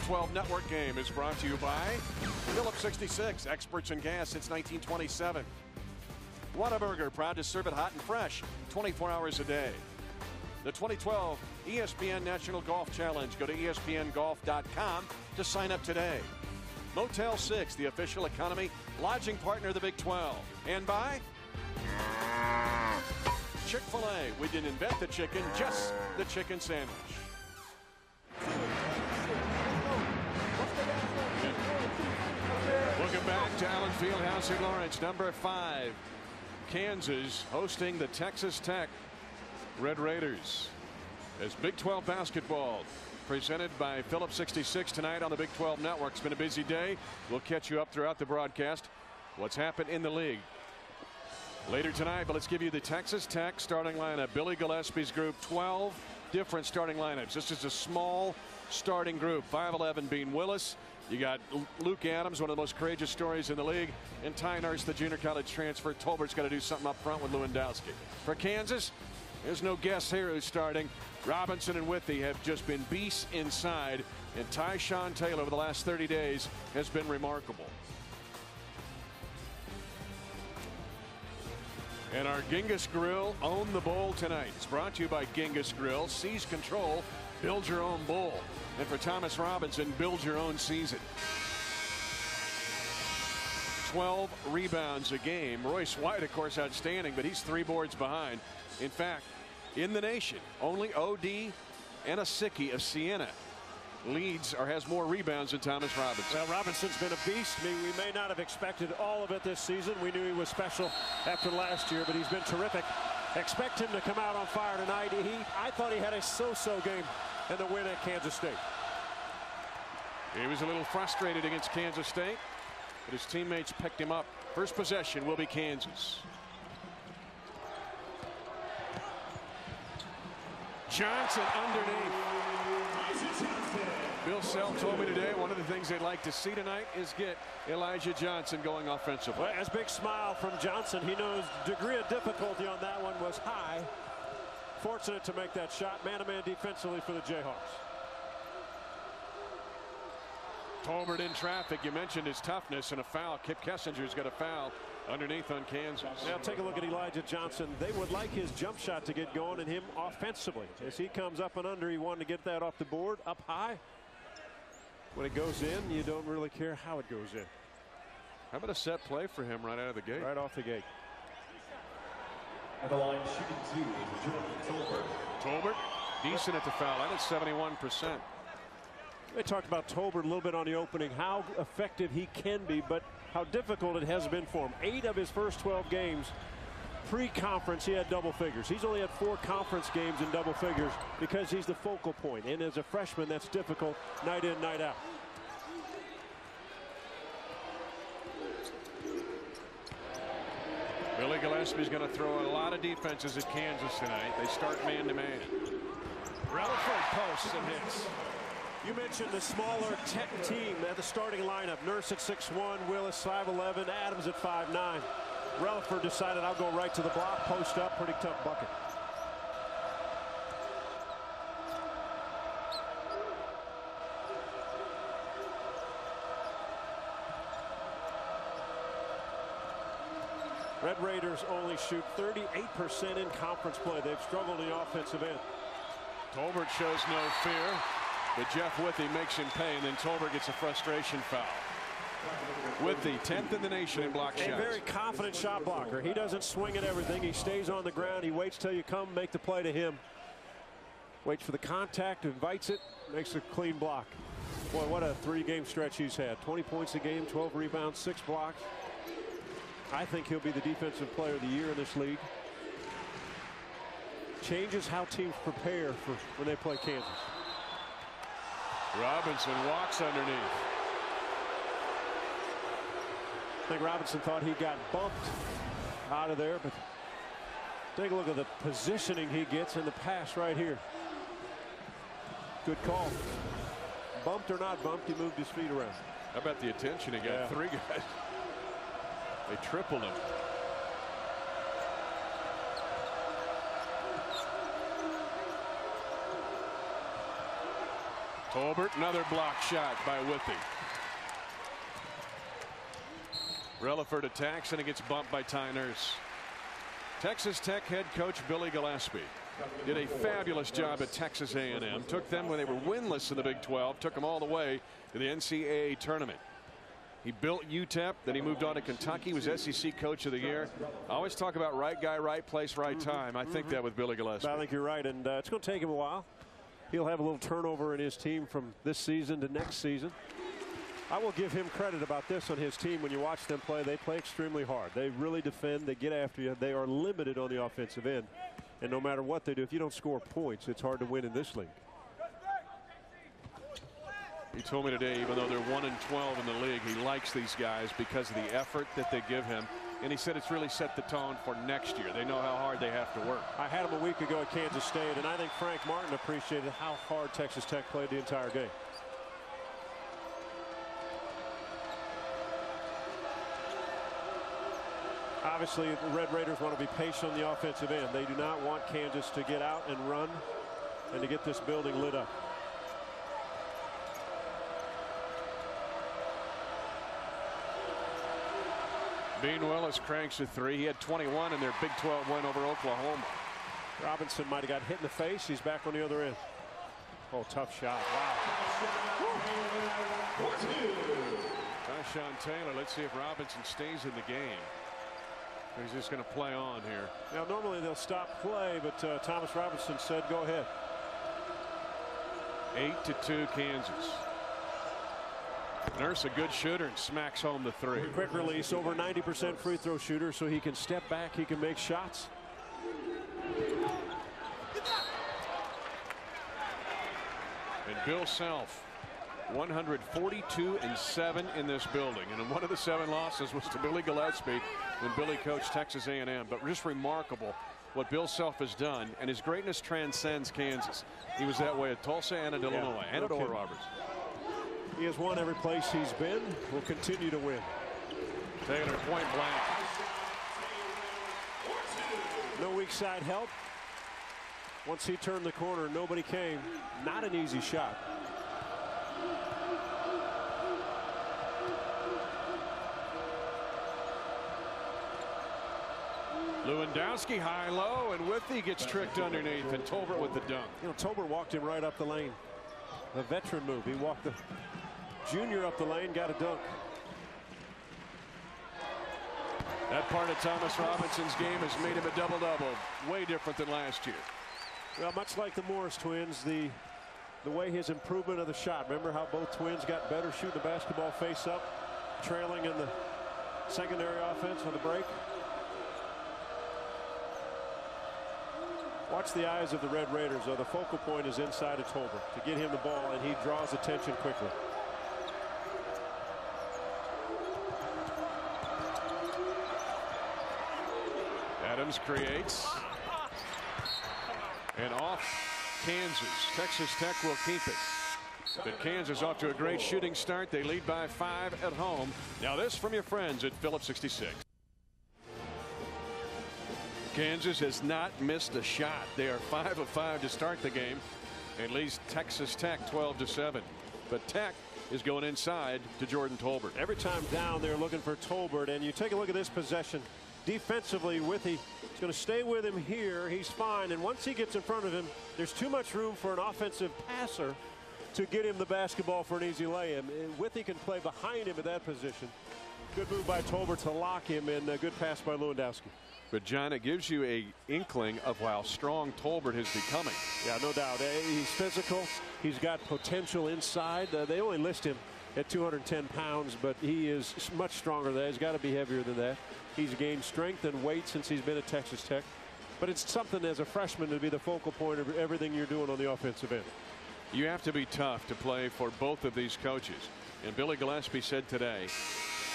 Big 12 Network game is brought to you by Phillips 66, experts in gas since 1927. Whataburger, proud to serve it hot and fresh 24 hours a day. The 2012 ESPN National Golf Challenge. Go to espngolf.com to sign up today. Motel 6, the official economy lodging partner of the Big 12. And by Chick-fil-A. We didn't invent the chicken, just the chicken sandwich. Welcome back to Allen Fieldhouse in Lawrence. Number 5, Kansas hosting the Texas Tech Red Raiders. As Big 12 basketball presented by Phillips 66 tonight on the Big 12 Network. It's been a busy day. We'll catch you up throughout the broadcast. What's happened in the league later tonight, but let's give you the Texas Tech starting lineup. Billy Gillespie's group, 12 different starting lineups. This is a small starting group. 5'11" Bean Willis. You got Luke Adams, one of the most courageous stories in the league, and Ty Nurse, the junior college transfer. Tolbert's got to do something up front with Lewandowski. For Kansas, there's no guess here who's starting. Robinson and Withey have just been beasts inside, and Tyshawn Taylor over the last 30 days has been remarkable. And our Genghis Grill Own the Bowl tonight. It's brought to you by Genghis Grill. Seize control, build your own bowl. And for Thomas Robinson, build your own season. 12 rebounds a game. Royce White, of course, outstanding, but he's 3 boards behind. In fact, in the nation, only OD and Asicki of Siena leads or has more rebounds than Thomas Robinson. Well, Robinson's been a beast. We may not have expected all of it this season. We knew he was special after last year, but he's been terrific. Expect him to come out on fire tonight. I thought he had a so-so game in the win at Kansas State. He was a little frustrated against Kansas State, but his teammates picked him up. First possession will be Kansas. Johnson underneath. Bill Self told me today one of the things they'd like to see tonight is get Elijah Johnson going offensively. Well, as big smile from Johnson. He knows the degree of difficulty on that one was high. Fortunate to make that shot. Man-to-man defensively for the Jayhawks. Tolbert in traffic. You mentioned his toughness, and a foul. Kip Kessinger's got a foul underneath on Kansas. Now take a look at Elijah Johnson. They would like his jump shot to get going and him offensively. As he comes up and under, he wanted to get that off the board up high. When it goes in, you don't really care how it goes in. How about a set play for him right out of the gate? Right off the gate. At the line, shooting 2 is Jordan Tolbert. Tolbert, decent at the foul line at 71%. They talked about Tolbert a little bit on the opening, how effective he can be, but how difficult it has been for him. 8 of his first 12 games pre-conference, he had double figures. He's only had 4 conference games in double figures because he's the focal point. And as a freshman, that's difficult night in, night out. Billy Gillespie's going to throw a lot of defenses at Kansas tonight. They start man-to-man. Relaford posts and hits. You mentioned the smaller Tech team at the starting lineup. Nurse at 6'1", Willis 5'11", Adams at 5'9". Relaford decided I'll go right to the block, post up, pretty tough bucket. Red Raiders only shoot 38% in conference play. They've struggled in the offensive end. Tolbert shows no fear, but Jeff Withey makes him pay, and then Tolbert gets a frustration foul. Withey, 10th in the nation in block shots. A very confident shot blocker. He doesn't swing at everything. He stays on the ground. He waits till you come, make the play to him. Waits for the contact, invites it, makes a clean block. Boy, what a 3-game stretch he's had. 20 points a game, 12 rebounds, 6 blocks. I think he'll be the defensive player of the year in this league. Changes how teams prepare for when they play Kansas. Robinson walks underneath. I think Robinson thought he got bumped out of there, but take a look at the positioning he gets in the pass right here. Good call. Bumped or not bumped, he moved his feet around. How about the attention he got? Yeah. 3 guys. They tripled him. Tolbert, another block shot by Withey. Relaford attacks and it gets bumped by Ty Nurse. Texas Tech head coach Billy Gillispie did a fabulous job at Texas A&M. Took them when they were winless in the Big 12. Took them all the way to the NCAA tournament. He built UTEP, then he moved on to Kentucky, was SEC Coach of the Year. I always talk about right guy, right place, right time. I think that with Billy Gillispie. I think you're right, and it's going to take him a while. He'll have a little turnover in his team from this season to next season. I will give him credit about this on his team. When you watch them play, they play extremely hard. They really defend. They get after you. They are limited on the offensive end. And no matter what they do, if you don't score points, it's hard to win in this league. He told me today, even though they're 1-12 in the league, he likes these guys because of the effort that they give him. And he said it's really set the tone for next year. They know how hard they have to work. I had him a week ago at Kansas State, and I think Frank Martin appreciated how hard Texas Tech played the entire game. Obviously, the Red Raiders want to be patient on the offensive end. They do not want Kansas to get out and run and to get this building lit up. Bean Willis cranks a three. He had 21 in their Big 12 win over Oklahoma. Robinson might have got hit in the face. He's back on the other end. Oh, tough shot. Wow. Sean Taylor. Let's see if Robinson stays in the game. He's just going to play on here. Now, normally they'll stop play, but Thomas Robinson said go ahead. 8-2 Kansas. Nurse a good shooter and smacks home the three. Quick release, over 90% free throw shooter, so he can step back, he can make shots. And Bill Self, 142-7 in this building, and one of the 7 losses was to Billy Gillispie when Billy coached Texas A&M. But just remarkable what Bill Self has done, and his greatness transcends Kansas. He was that way at Tulsa and at Illinois and at Oral Roberts. He has won every place he's been. Will continue to win. Taylor point blank. No weak side help. Once he turned the corner, nobody came. Not an easy shot. Lewandowski high-low, and Withey gets tricked underneath, and Tolbert with the dunk. You know, Tolbert walked him right up the lane. The veteran move. He walked the junior up the lane, got a dunk. That part of Thomas Robinson's game has made him a double-double. Way different than last year. Well, much like the Morris twins, the way his improvement of the shot. Remember how both twins got better shooting the basketball face up, trailing in the secondary offense on the break. Watch the eyes of the Red Raiders, though. The focal point is inside of Tolbert to get him the ball, and he draws attention quickly. Adams creates. And off Kansas. Texas Tech will keep it. But Kansas off to a great shooting start. They lead by 5 at home. Now this from your friends at Phillips 66. Kansas has not missed a shot. They are 5 of 5 to start the game. At least Texas Tech 12-7. But Tech is going inside to Jordan Tolbert. Every time down, they're looking for Tolbert. And you take a look at this possession. Defensively, Withey is going to stay with him here. He's fine. And once he gets in front of him, there's too much room for an offensive passer to get him the basketball for an easy lay-in. Withey can play behind him at that position. Good move by Tolbert to lock him, and a good pass by Lewandowski. But, John, it gives you a inkling of how strong Tolbert is becoming. Yeah, no doubt. He's physical. He's got potential inside. They only list him at 210 pounds, but he is much stronger than that. He's got to be heavier than that. He's gained strength and weight since he's been at Texas Tech. But it's something as a freshman to be the focal point of everything you're doing on the offensive end. You have to be tough to play for both of these coaches. And Billy Gillispie said today,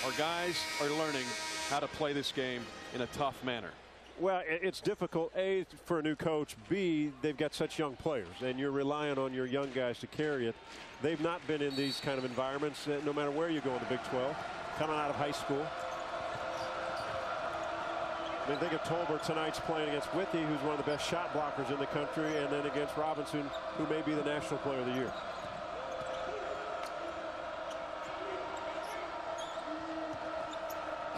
our guys are learning how to play this game in a tough manner. Well, it's difficult, A, for a new coach. B, they've got such young players, and you're relying on your young guys to carry it. They've not been in these kind of environments, no matter where you go in the Big 12, coming out of high school. I mean, think of Tolbert tonight's playing against Withey, who's one of the best shot blockers in the country, and then against Robinson, who may be the National Player of the Year.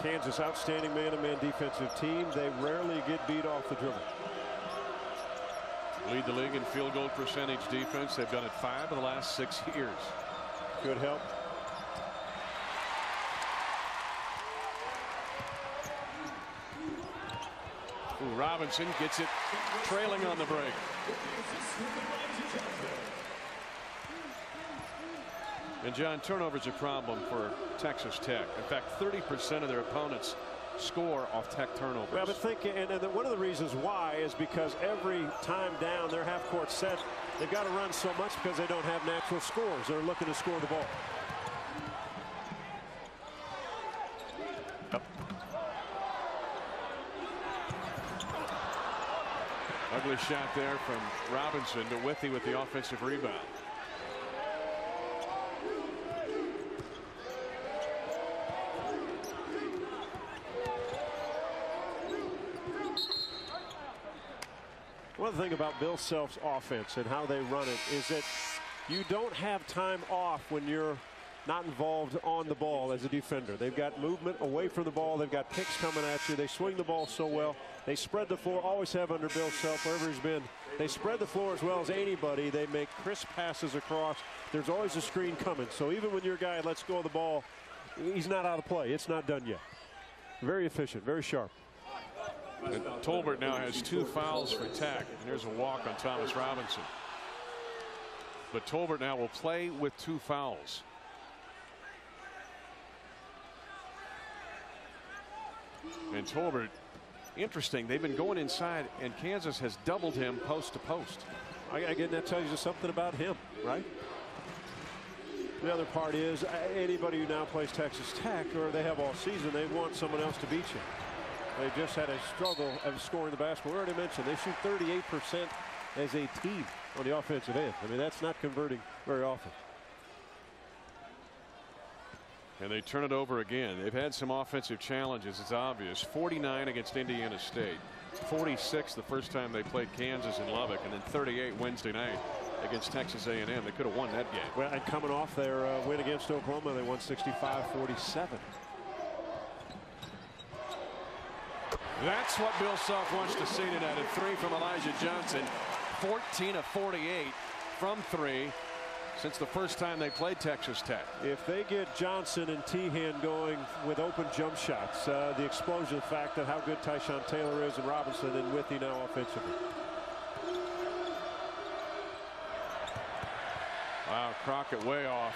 Kansas, outstanding man-to-man defensive team. They rarely get beat off the dribble. Lead the league in field goal percentage defense. They've done it 5 of the last 6 years. Good help. Ooh, Robinson gets it trailing on the break. And John, turnovers a problem for Texas Tech. In fact, 30% of their opponents score off Tech turnovers. Well, but think, and one of the reasons why is because every time down their half-court set, they've got to run so much because they don't have natural scores. They're looking to score the ball. Ugly shot there from Robinson to Withy with the offensive rebound. One thing about Bill Self's offense and how they run it is that you don't have time off when you're not involved on the ball as a defender. They've got movement away from the ball. They've got picks coming at you. They swing the ball so well. They spread the floor, always have under Bill Self, wherever he's been. They spread the floor as well as anybody. They make crisp passes across. There's always a screen coming. So even when your guy lets go of the ball, he's not out of play. It's not done yet. Very efficient, very sharp. And Tolbert now has 2 fouls for Tech. And there's a walk on Thomas Robinson. But Tolbert now will play with 2 fouls. And Tolbert, interesting, they've been going inside, and Kansas has doubled him post to post. Again, that tells you something about him, right? The other part is anybody who now plays Texas Tech, or they have all season, they want someone else to beat you. They just had a struggle of scoring the basketball. We already mentioned they shoot 38% as a team on the offensive end. I mean, that's not converting very often. And they turn it over again. They've had some offensive challenges, it's obvious. 49 against Indiana State. 46 the first time they played Kansas in Lubbock, and then 38 Wednesday night against Texas A&M. They could have won that game. Well, and coming off their win against Oklahoma, they won 65-47. That's what Bill Self wants to see tonight. A 3 from Elijah Johnson. 14 of 48 from 3 since the first time they played Texas Tech. If they get Johnson and Teahan going with open jump shots, the explosion factor, how good Tyshawn Taylor is, and Robinson and Withy now offensively. Wow, Crockett way off.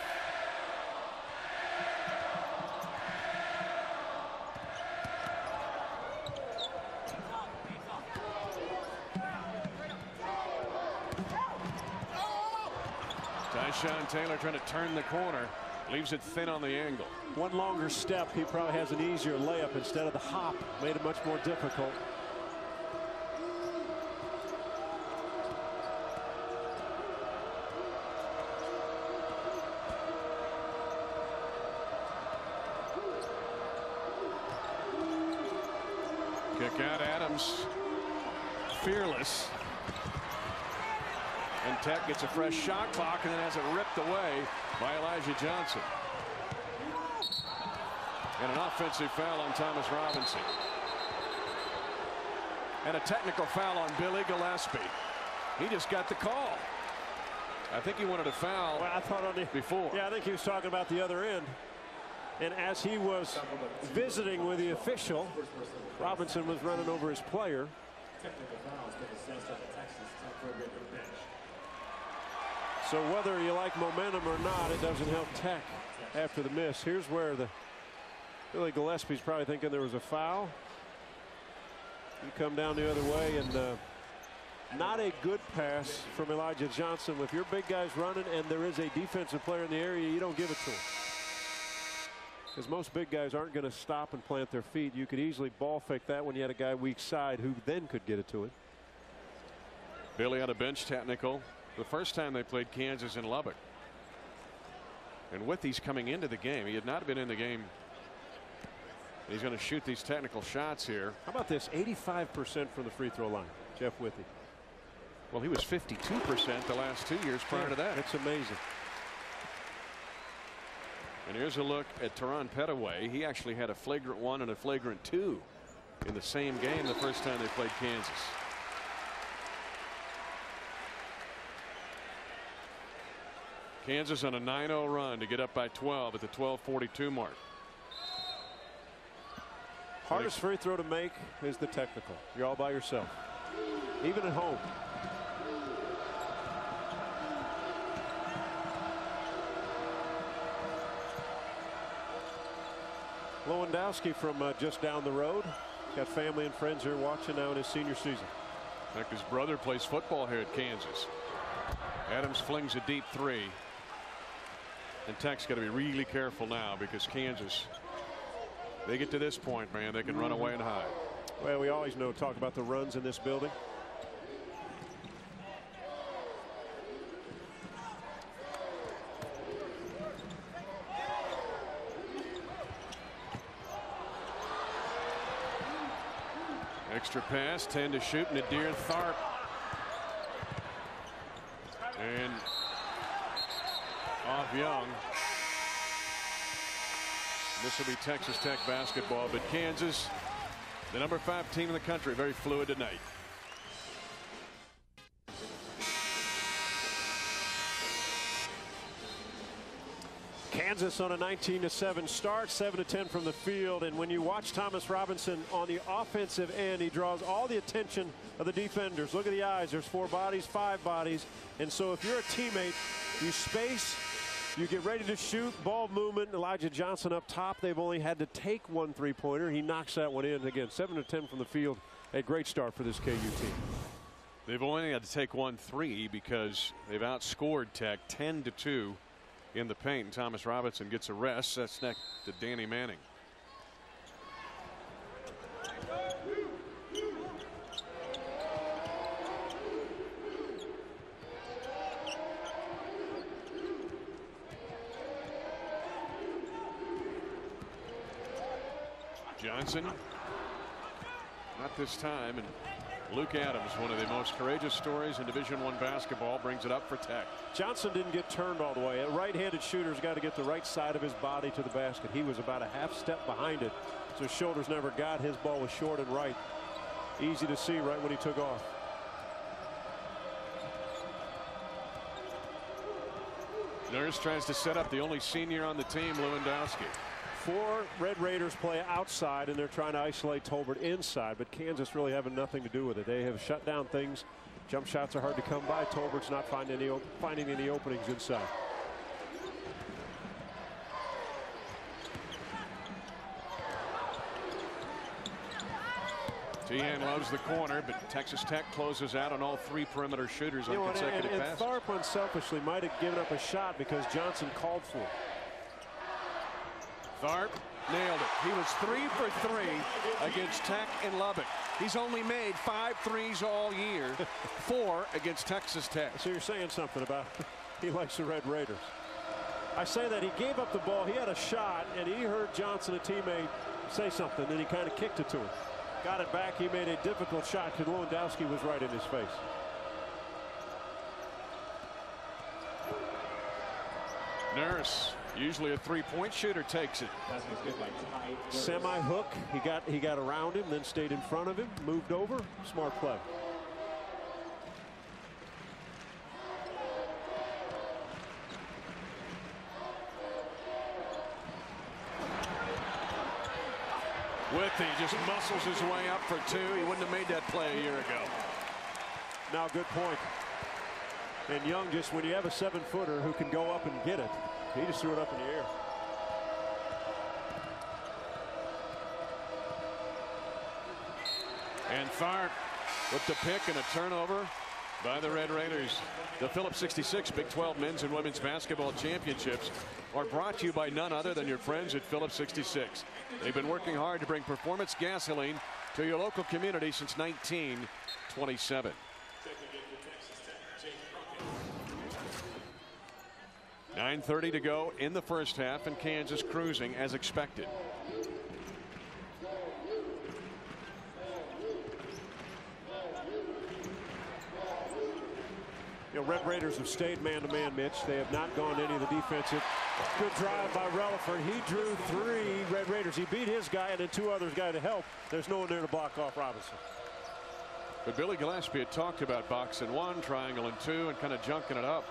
Tyshawn Taylor trying to turn the corner, leaves it thin on the angle. One longer step, he probably has an easier layup instead of the hop. Made it much more difficult. Kick out Adams, fearless. And Tech gets a fresh shot clock and then has it ripped away by Elijah Johnson. And an offensive foul on Thomas Robinson. And a technical foul on Billy Gillespie. He just got the call. I think he wanted a foul. Well, I thought on the before. Yeah, I think he was talking about the other end. And as he was visiting with the official, Robinson was running over his player. So whether you like momentum or not, it doesn't help Tech after the miss. Here's where Billy Gillespie's probably thinking there was a foul. You come down the other way, and not a good pass from Elijah Johnson. With your big guys running and there is a defensive player in the area, you don't give it to him. Because most big guys aren't going to stop and plant their feet. You could easily ball fake that when you had a guy weak side who then could get it to him. Billy on a bench technical. The first time they played Kansas in Lubbock. And Withy's coming into the game. He had not been in the game. He's going to shoot these technical shots here. How about this? 85% from the free throw line, Jeff Withy. Well, he was 52% the last 2 years prior to that. It's amazing. And here's a look at Teron Petaway. He actually had a flagrant 1 and a flagrant 2 in the same game the first time they played Kansas. Kansas on a 9-0 run to get up by 12 at the 12:42 mark. Hardest free throw to make is the technical. You're all by yourself, even at home. Lewandowski from just down the road. Got family and friends here watching now in his senior season. In fact, his brother plays football here at Kansas. Adams flings a deep 3. And Tech's got to be really careful now because Kansas, they get to this point, man, they can run away and hide. Well, we always talk about the runs in this building. Extra pass, 10 to shoot, Nadir Tharp. And off Young. This will be Texas Tech basketball, but Kansas, the number 5 team in the country, very fluid tonight. Kansas on a 19-7 start, 7-10 from the field. And when you watch Thomas Robinson on the offensive end, he draws all the attention of the defenders. Look at the eyes. There's 4 bodies, 5 bodies. And so if you're a teammate, you space, you get ready to shoot, ball movement. Elijah Johnson up top. They've only had to take 1 3-pointer. He knocks that one in. Again, 7-10 from the field. A great start for this KU team. They've only had to take 1 3 because they've outscored Tech 10-2 in the paint. Thomas Robinson gets a rest. That's next to Danny Manning. Johnson, not this time, and Luke Adams, one of the most courageous stories in Division I basketball, brings it up for Tech. Johnson didn't get turned all the way. A right-handed shooter's got to get the right side of his body to the basket. He was about a half step behind it, so his shoulders never got. His ball was short and right. Easy to see right when he took off. Nurse tries to set up the only senior on the team, Lewandowski. 4 Red Raiders play outside, and they're trying to isolate Tolbert inside, but Kansas really having nothing to do with it. They have shut down things. Jump shots are hard to come by. Tolbert's not finding any openings inside. Teahan loves the corner, but Texas Tech closes out on all 3 perimeter shooters on consecutive passes. And Tharp unselfishly might have given up a shot because Johnson called for it. Tharp nailed it. He was 3 for 3 against Tech in Lubbock. He's only made 5 threes all year, 4 against Texas Tech. So you're saying something about he likes the Red Raiders. I say that he gave up the ball. He had a shot, and he heard Johnson, a teammate, say something, and he kind of kicked it to him. Got it back. He made a difficult shot because Lewandowski was right in his face. Nurse, usually a 3-point shooter, takes it. Semi-hook. He got around him, then stayed in front of him, moved over. Smart play. Withy just muscles his way up for 2. He wouldn't have made that play a year ago. Now, good point. And Young, just when you have a 7-footer who can go up and get it, he just threw it up in the air. And Tharp with the pick and a turnover by the Red Raiders. The Phillips 66 Big 12 men's and women's basketball championships are brought to you by none other than your friends at Phillips 66. They've been working hard to bring performance gasoline to your local community since 1927. 9:30 to go in the first half, and Kansas cruising as expected. Red Raiders have stayed man-to-man, Mitch. They have not gone to any of the defensive Good drive by Relaford. He drew 3 Red Raiders. He beat his guy and then 2 others got to help. There's no one there to block off Robinson. But Billy Gillespie had talked about box and 1, triangle and 2, and kind of junking it up.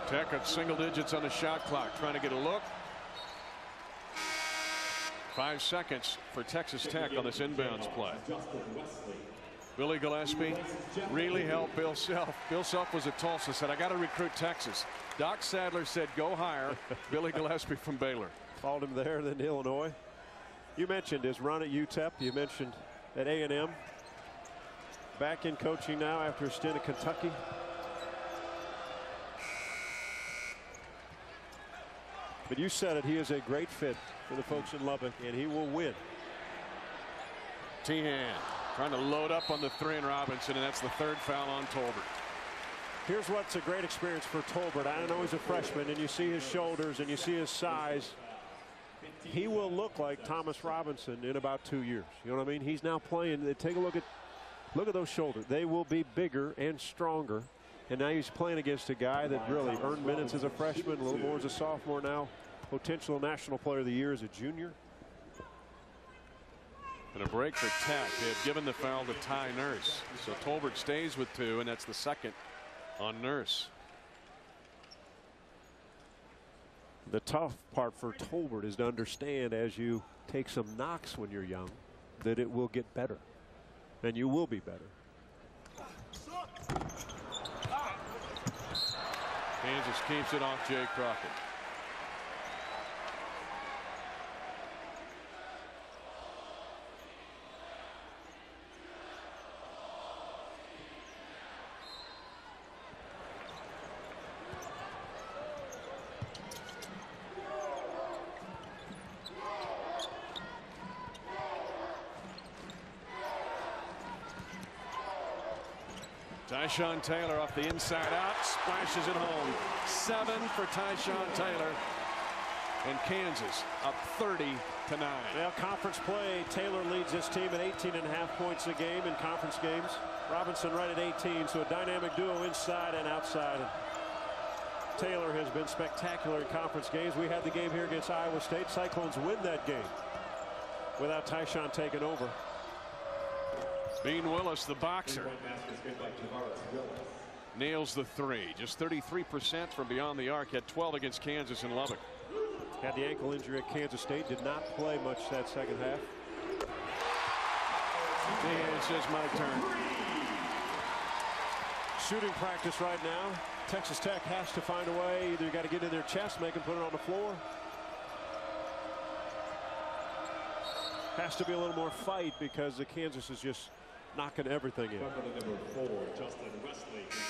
Tech at single digits on the shot clock, trying to get a look. 5 seconds for Texas Tech on this inbounds play. Billy Gillespie really helped Bill Self. Bill Self was at Tulsa, said, I got to recruit Texas. Doc Sadler said, go hire Billy Gillespie from Baylor. Followed him there, then Illinois. You mentioned his run at UTEP. You mentioned at A&M. Back in coaching now after a stint at Kentucky. But you said it, he is a great fit for the folks in Lubbock, and he will win. Tehan trying to load up on the 3 in Robinson, and that's the 3rd foul on Tolbert. Here's what's a great experience for Tolbert. I know he's a freshman, and you see his shoulders and you see his size. He will look like Thomas Robinson in about 2 years. You know what I mean? He's now playing. Take a look at those shoulders. They will be bigger and stronger. And now he's playing against a guy that really earned minutes as a freshman, a little more as a sophomore now. Potential National Player of the Year as a junior. And a break for Tech. They have given the foul to Ty Nurse. So Tolbert stays with 2, and that's the 2nd on Nurse. The tough part for Tolbert is to understand as you take some knocks when you're young that it will get better. And you will be better. Kansas keeps it off Jay Crockett. Tyshawn Taylor off the inside out, splashes it home. 7 for Tyshawn Taylor, and Kansas up 30-9. Well, conference play, Taylor leads this team at 18.5 points a game in conference games. Robinson right at 18, so a dynamic duo inside and outside. Taylor has been spectacular in conference games. We had the game here against Iowa State. Cyclones win that game without Tyshawn taking over. Bean Willis, the boxer, nails the 3. Just 33% from beyond the arc. Had 12 against Kansas and Lubbock. Had the ankle injury at Kansas State. Did not play much that second half. And it's just my turn. Shooting practice right now. Texas Tech has to find a way. Either you got to get in their chest, make them put it on the floor. Has to be a little more fight because the Kansas is just knocking everything in.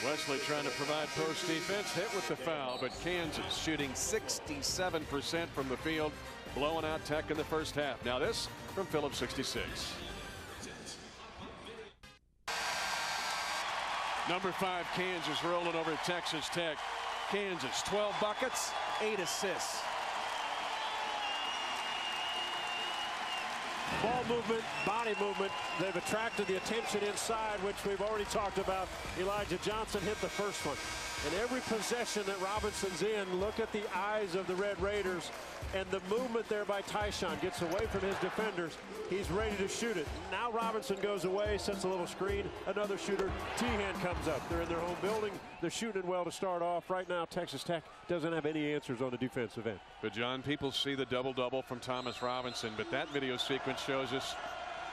Wesley trying to provide post defense, hit with the foul, but Kansas shooting 67% from the field, blowing out Tech in the first half. Now this from Phillips 66. Number 5 Kansas rolling over Texas Tech. Kansas 12 buckets, 8 assists. Ball movement, body movement. They've attracted the attention inside, which we've already talked about. Elijah Johnson hit the first one. And every possession that Robinson's in, look at the eyes of the Red Raiders. And the movement there by Tyshawn gets away from his defenders. He's ready to shoot it. Now Robinson goes away, sets a little screen. Another shooter, Tehan comes up. They're in their home building. They're shooting well to start off. Right now, Texas Tech doesn't have any answers on the defensive end. But John, people see the double-double from Thomas Robinson, but that video sequence shows us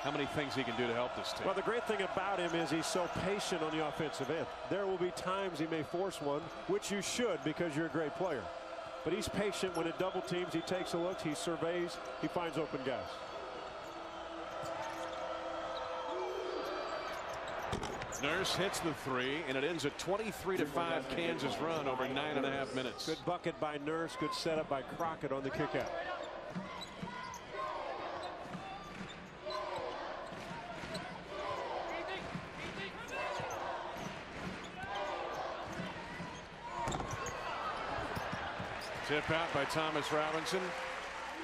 how many things he can do to help this team. Well, the great thing about him is he's so patient on the offensive end. There will be times he may force one, which you should because you're a great player. But he's patient. When it double teams, he takes a look, he surveys, he finds open guys. Nurse hits the 3, and it ends at 23-5 Kansas run over 9.5 minutes. Good bucket by Nurse, good setup by Crockett on the kick out. Tip out by Thomas Robinson.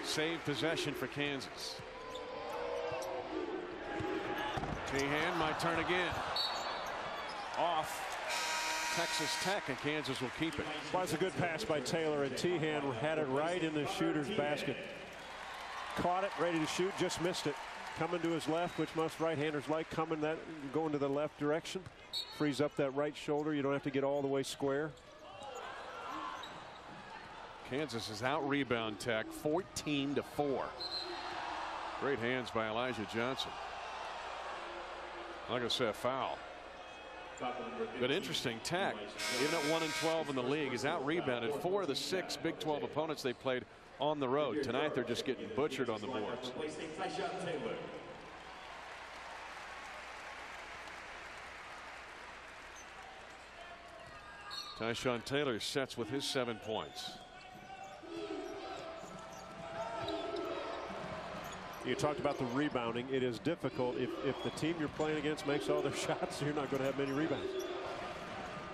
Save possession for Kansas. Tehan might turn again. Off. Texas Tech, and Kansas will keep it. Was a good pass by Taylor, and Tehan had it right in the shooter's basket. Caught it, ready to shoot, just missed it. Coming to his left, which most right-handers like, going to the left direction. Frees up that right shoulder. You don't have to get all the way square. Kansas is out rebound Tech 14-4. Great hands by Elijah Johnson. Like I said, foul. But interesting, Tech, even at 1-12 in the league, is out rebounded 4 of the 6 Big 12 opponents they played on the road. Tonight they're just getting butchered on the boards. Tyshawn Taylor sets with his 7 points. You talked about the rebounding. It is difficult if the team you're playing against makes all their shots. You're not going to have many rebounds.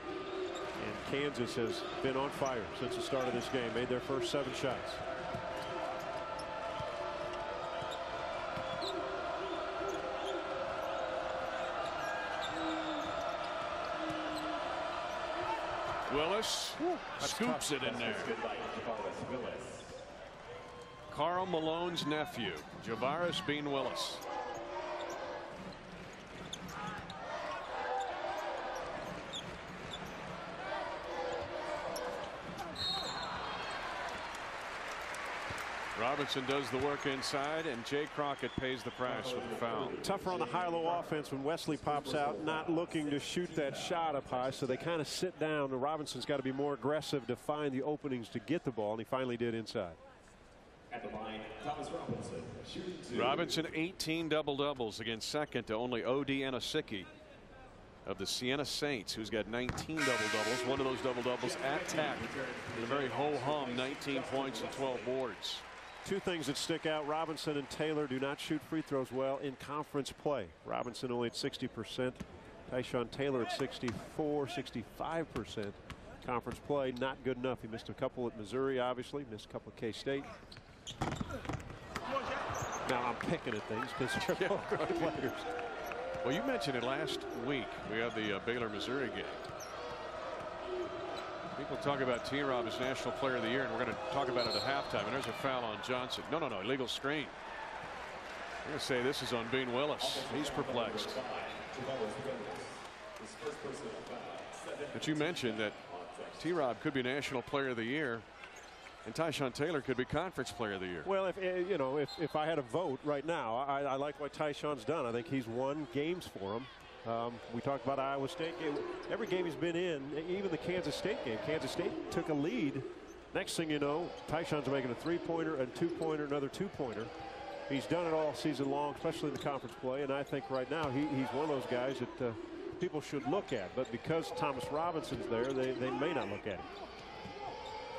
And Kansas has been on fire since the start of this game. Made their first 7 shots. Willis scoops it in there. Karl Malone's nephew, Javaris Bean Willis. Robinson does the work inside, and Jay Crockett pays the price with the foul. Tougher on the high-low offense when Wesley pops out, not looking to shoot that shot up high, so they kind of sit down. And Robinson's got to be more aggressive to find the openings to get the ball, and he finally did inside. At the line, Thomas Robinson, shooting 2. Robinson 18 double-doubles against second to only O.D. Anosicki of the Siena Saints, who's got 19 double-doubles. One of those double-doubles at Tech. In a very ho-hum 19 points and 12 boards. 2 things that stick out. Robinson and Taylor do not shoot free throws well in conference play. Robinson only at 60%. Tyshawn Taylor at 64, 65%. Conference play, not good enough. He missed a couple at Missouri, obviously. Missed a couple at K-State. Now I'm picking at things because they're both good players. Well, you mentioned it last week. We had the Baylor-Missouri game. People talk about T-Rob as National Player of the Year, and we're going to talk about it at halftime. And there's a foul on Johnson. No, illegal screen. I'm going to say this is on Bean Willis. He's perplexed. But you mentioned that T-Rob could be National Player of the Year, and Tyshawn Taylor could be Conference Player of the Year. Well, if I had a vote right now, I like what Tyshawn's done. I think he's won games for him. We talked about Iowa State game. Every game he's been in, even the Kansas State game. Kansas State took a lead. Next thing you know, Tyshawn's making a 3-pointer, a 2-pointer, another 2-pointer. He's done it all season long, especially in the conference play. And I think right now he's one of those guys that people should look at. But because Thomas Robinson's there, they may not look at him.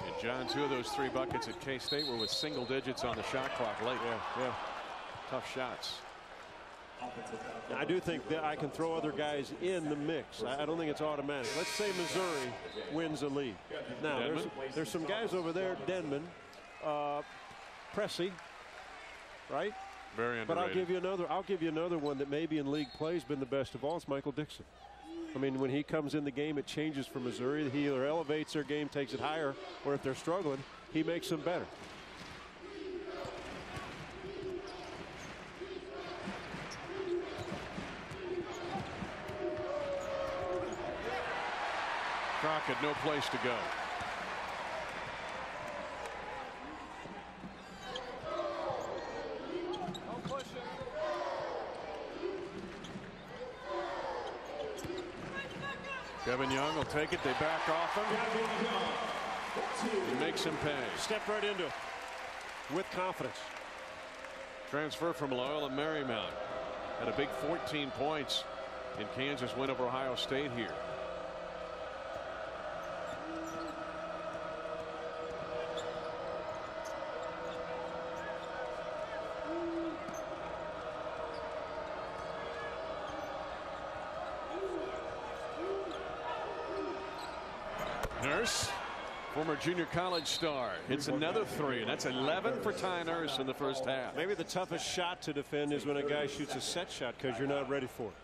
And John, 2 of those 3 buckets at K-State were with single digits on the shot clock late. Yeah. Tough shots. I do think that I can throw other guys in the mix. I don't think it's automatic. Let's say Missouri wins the league. Now there's some guys over there, Denman, Pressey, right? Very underrated. But I'll give you another one that maybe in league play has been the best of all. It's Michael Dixon. I mean, when he comes in the game, it changes for Missouri. He either elevates their game, takes it higher, or if they're struggling, he makes them better. Crockett, no place to go. Kevin Young will take it. They back off him. He makes him pay. Stepped right into it with confidence. Transfer from Loyola Marymount. Had a big 14 points in Kansas win over Ohio State here. Nurse Former junior college star hits another three, and that's 11 for Ty Nurse in the first half. Maybe the toughest shot to defend is when a guy shoots a set shot because you're not ready for it.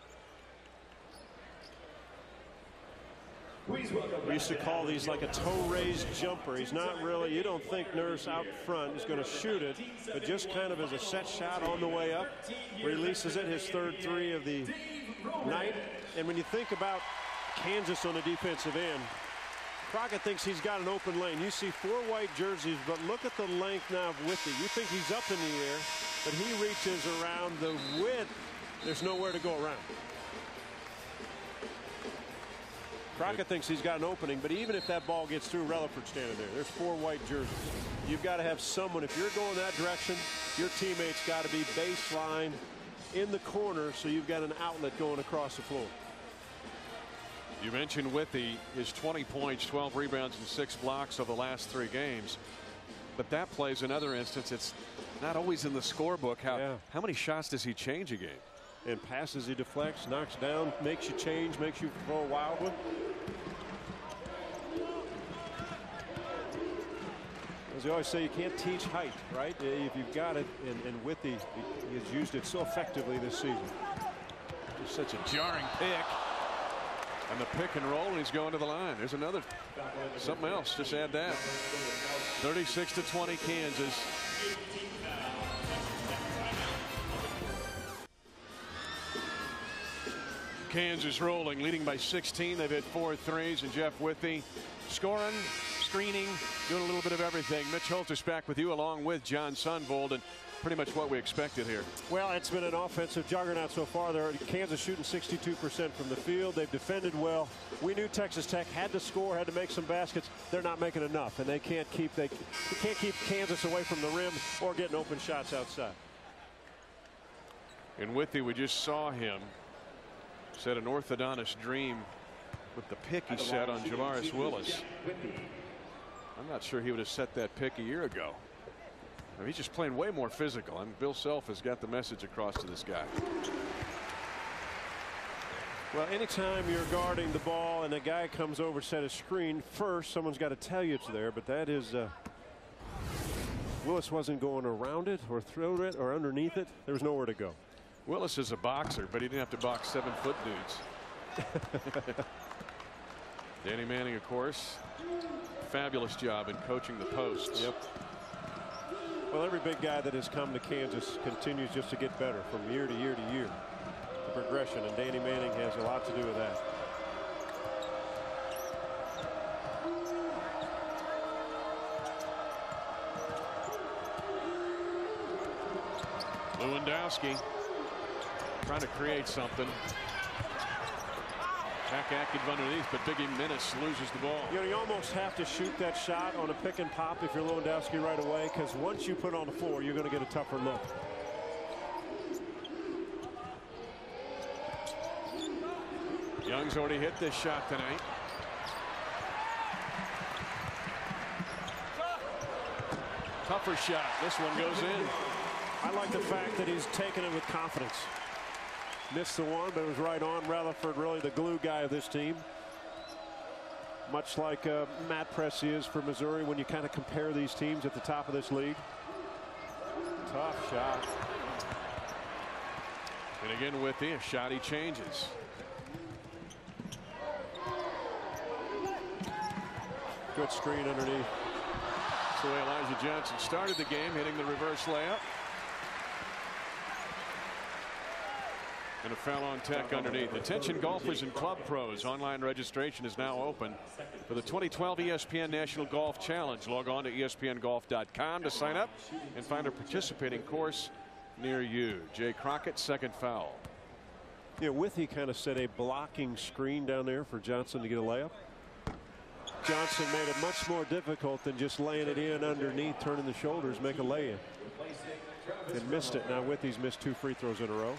We used to call these like a toe-raised jumper. He's not really, you don't think Nurse out front is going to shoot it, but just kind of as a set shot on the way up, releases it, his third three of the night. And when you think about Kansas on the defensive end, Crockett thinks he's got an open lane. You see 4 white jerseys, but look at the length now of Withey. You think he's up in the air, but he reaches around the width. There's nowhere to go around. Crockett thinks he's got an opening, but even if that ball gets through, Relaford standing there. There's 4 white jerseys. You've got to have someone. If you're going that direction, your teammate's got to be baseline in the corner, so you've got an outlet going across the floor. You mentioned Withey, his 20 points, 12 rebounds, and 6 blocks over the last 3 games. But that plays another instance. It's not always in the scorebook. How many shots does he change a game? And passes, he deflects, knocks down, makes you change, makes you throw a wild one. As you always say, you can't teach height, right? If you've got it, and Withey, he has used it so effectively this season. Just such a jarring pick. And the pick and roll, and he's going to the line. There's another, something else. Just add that. 36-20 Kansas. Kansas rolling, leading by 16. They've hit 4 threes, and Jeff Withey scoring, screening, doing a little bit of everything. Mitch Holtis back with you along with John Sunvold, and pretty much what we expected here. Well, it's been an offensive juggernaut so far. Kansas shooting 62% from the field. They've defended well. We knew Texas Tech had to score, had to make some baskets. They're not making enough, and they can't keep Kansas away from the rim or getting open shots outside. And Withey, we just saw him set an orthodontist dream with the pick he set on Javaris Willis. I'm not sure he would have set that pick a year ago. I mean, he's just playing way more physical, and Bill Self has got the message across to this guy. Well, anytime you're guarding the ball and a guy comes over to set a screen, first someone's got to tell you it's there, but that is Willis wasn't going around it or through it or underneath it. There was nowhere to go. Willis is a boxer, but he didn't have to box 7-foot dudes. Danny Manning, of course, fabulous job in coaching the posts. Yep. Well, every big guy that has come to Kansas continues just to get better from year to year to year. The progression, and Danny Manning has a lot to do with that. Lewandowski trying to create something. Back active underneath, but Biggie Minnis loses the ball. You know, you almost have to shoot that shot on a pick and pop if you're Lewandowski right away, because once you put it on the floor, you're going to get a tougher look. Young's already hit this shot tonight. Tougher shot. This one goes in. I like the fact that he's taking it with confidence. Missed the one, but it was right on. Relaford, really the glue guy of this team. Much like Matt Pressey is for Missouri when you kind of compare these teams at the top of this league. Tough shot. And again, with the shot, he changes. Good screen underneath. That's the way Elijah Johnson started the game, hitting the reverse layup. And a foul on Tech underneath. Attention golfers and club pros. Online registration is now open for the 2012 ESPN National Golf Challenge. Log on to ESPNGolf.com to sign up and find a participating course near you. Jay Crockett, second foul. Yeah, Withey kind of set a blocking screen down there for Johnson to get a layup. Johnson made it much more difficult than just laying it in underneath, turning the shoulders, make a lay-in. And missed it. Now Withey's missed 2 free throws in a row.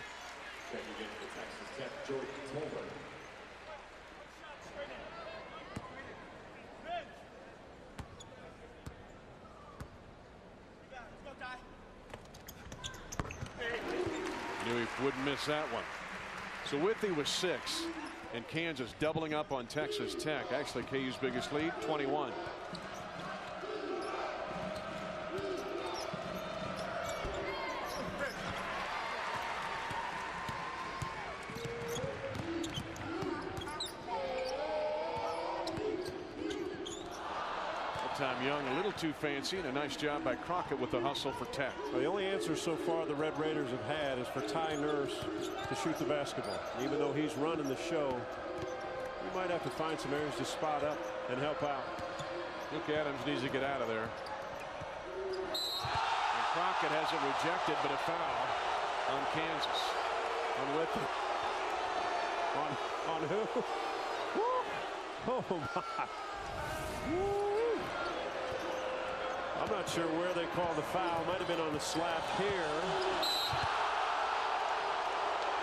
Knew he wouldn't miss that one. So Withey was 6, and Kansas doubling up on Texas Tech. Actually, KU's biggest lead, 21. Young a little too fancy, and a nice job by Crockett with the hustle for Tech. Well, the only answer so far the Red Raiders have had is for Ty Nurse to shoot the basketball. Even though he's running the show, you might have to find some areas to spot up and help out. Luke Adams needs to get out of there. And Crockett has it rejected, but a foul on Kansas. On with it. On who? Oh my. Woo. I'm not sure where they called the foul. Might have been on the slap here.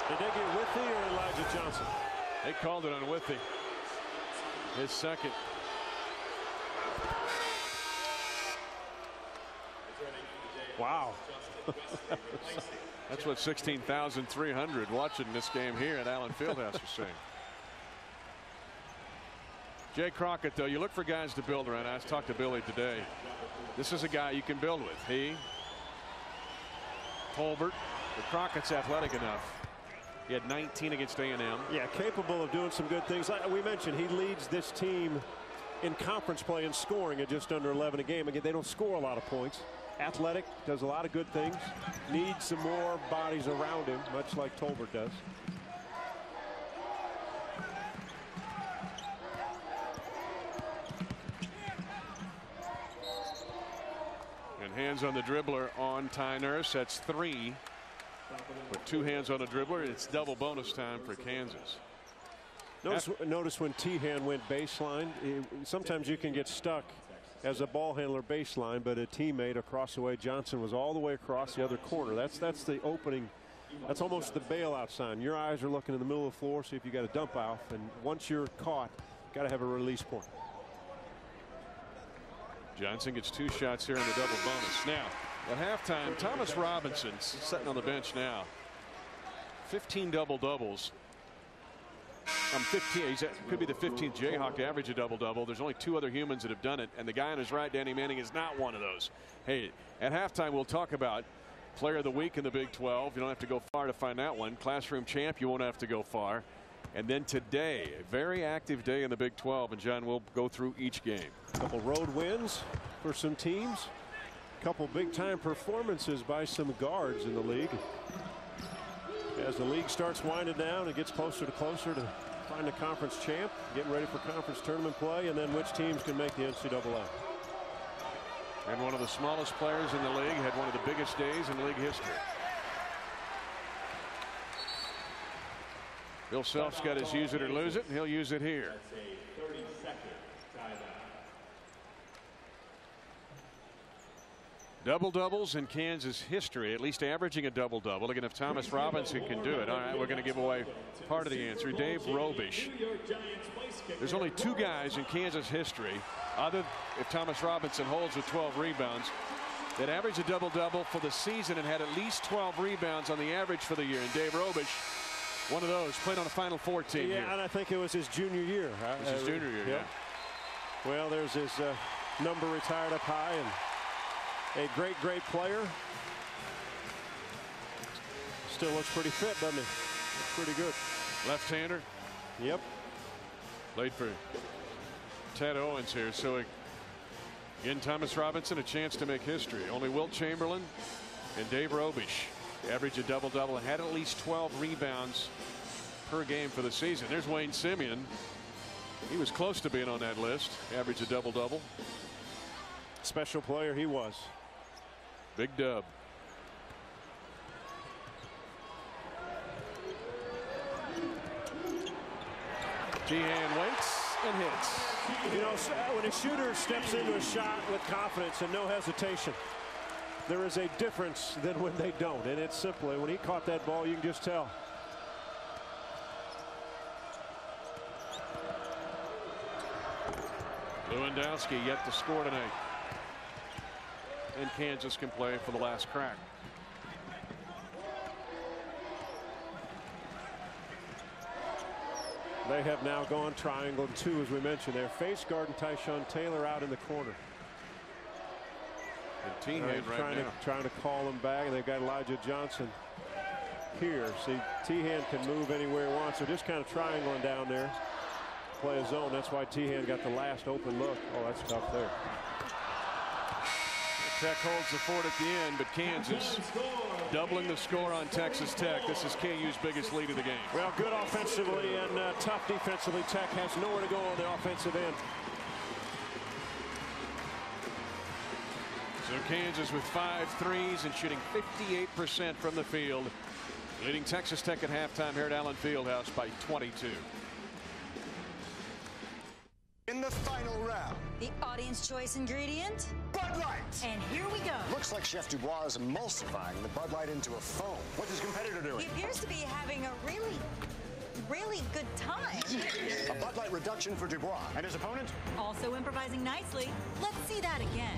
Did they get Withy or Elijah Johnson? They called it on Withy. His second. Wow. That's what 16,300 watching this game here at Allen Fieldhouse are saying. Jay Crockett, though, you look for guys to build around. I talked to Billy today. This is a guy you can build with. He, Tolbert, but Crockett's athletic enough. He had 19 against A&M. Yeah, capable of doing some good things. Like we mentioned, he leads this team in conference play and scoring at just under 11 a game. Again, they don't score a lot of points. Athletic, does a lot of good things. Needs some more bodies around him, much like Tolbert does. And hands on the dribbler on Ty Nurse. That's 3. With 2 hands on the dribbler, it's double bonus time for Kansas. Notice when Tehan went baseline, sometimes you can get stuck as a ball handler baseline, but a teammate across the way, Johnson, was all the way across the other corner. That's the opening. That's almost the bailout sign. Your eyes are looking in the middle of the floor, see if you got a dump off, and once you're caught, got to have a release point. Johnson gets 2 shots here in the double bonus. Now, at halftime, Thomas Robinson sitting on the bench now. 15 double-doubles. 15. Could be the 15th Jayhawk to average a double-double. There's only 2 other humans that have done it, and the guy on his right, Danny Manning, is not one of those. Hey, at halftime, we'll talk about Player of the Week in the Big 12. You don't have to go far to find that one. Classroom champ, you won't have to go far. And then today, a very active day in the Big 12, and John will go through each game. A couple road wins for some teams. A couple big-time performances by some guards in the league. As the league starts winding down, it gets closer to find a conference champ, getting ready for conference tournament play, and then which teams can make the NCAA. And one of the smallest players in the league had one of the biggest days in league history. Bill Self's got his use it or lose it, and he'll use it here. Double-doubles in Kansas history, at least averaging a double-double. Again, if Thomas Robinson can do it. All right, we're going to give away part of the answer. Dave Robish. There's only 2 guys in Kansas history, other if Thomas Robinson holds with 12 rebounds, that averaged a double-double for the season and had at least 12 rebounds on the average for the year. And Dave Robish, one of those, played on a Final Four team. Yeah, and I think it was his junior year. It was his junior year, yeah. Well, there's his number retired up high, and a great player. Still looks pretty fit, doesn't he? Looks pretty good. Left-hander. Yep. Played for Ted Owens here. So again, Thomas Robinson, a chance to make history. Only Wilt Chamberlain and Dave Robish average a double-double and had at least 12 rebounds per game for the season. There's Wayne Simeon. He was close to being on that list. Average a double-double. Special player he was. Big dub. Tehan waits and hits. You know, when a shooter steps into a shot with confidence and no hesitation, there is a difference than when they don't. And it's simply when he caught that ball, you can just tell. Lewandowski yet to score tonight. And Kansas can play for the last crack. They have now gone triangle 2, as we mentioned there. Face guard and Tyshawn Taylor out in the corner. And Tehan trying to call him back, and they've got Elijah Johnson here. See, Tehan can move anywhere he wants. So just kind of triangling down there. Play a zone. That's why Tehan got the last open look. Oh, that's tough there. Tech holds the fort at the end, but Kansas doubling the score on Texas Tech. This is KU's biggest lead of the game. Well, good offensively and tough defensively. Tech has nowhere to go on the offensive end. So Kansas with 5 threes and shooting 58% from the field, leading Texas Tech at halftime here at Allen Fieldhouse by 22. In the final round, the audience choice ingredient, Bud Light. And here we go. Looks like Chef Dubois is emulsifying the Bud Light into a foam. What's his competitor doing? He appears to be having a really good time. A Bud Light reduction for Dubois. And his opponent? Also improvising nicely. Let's see that again.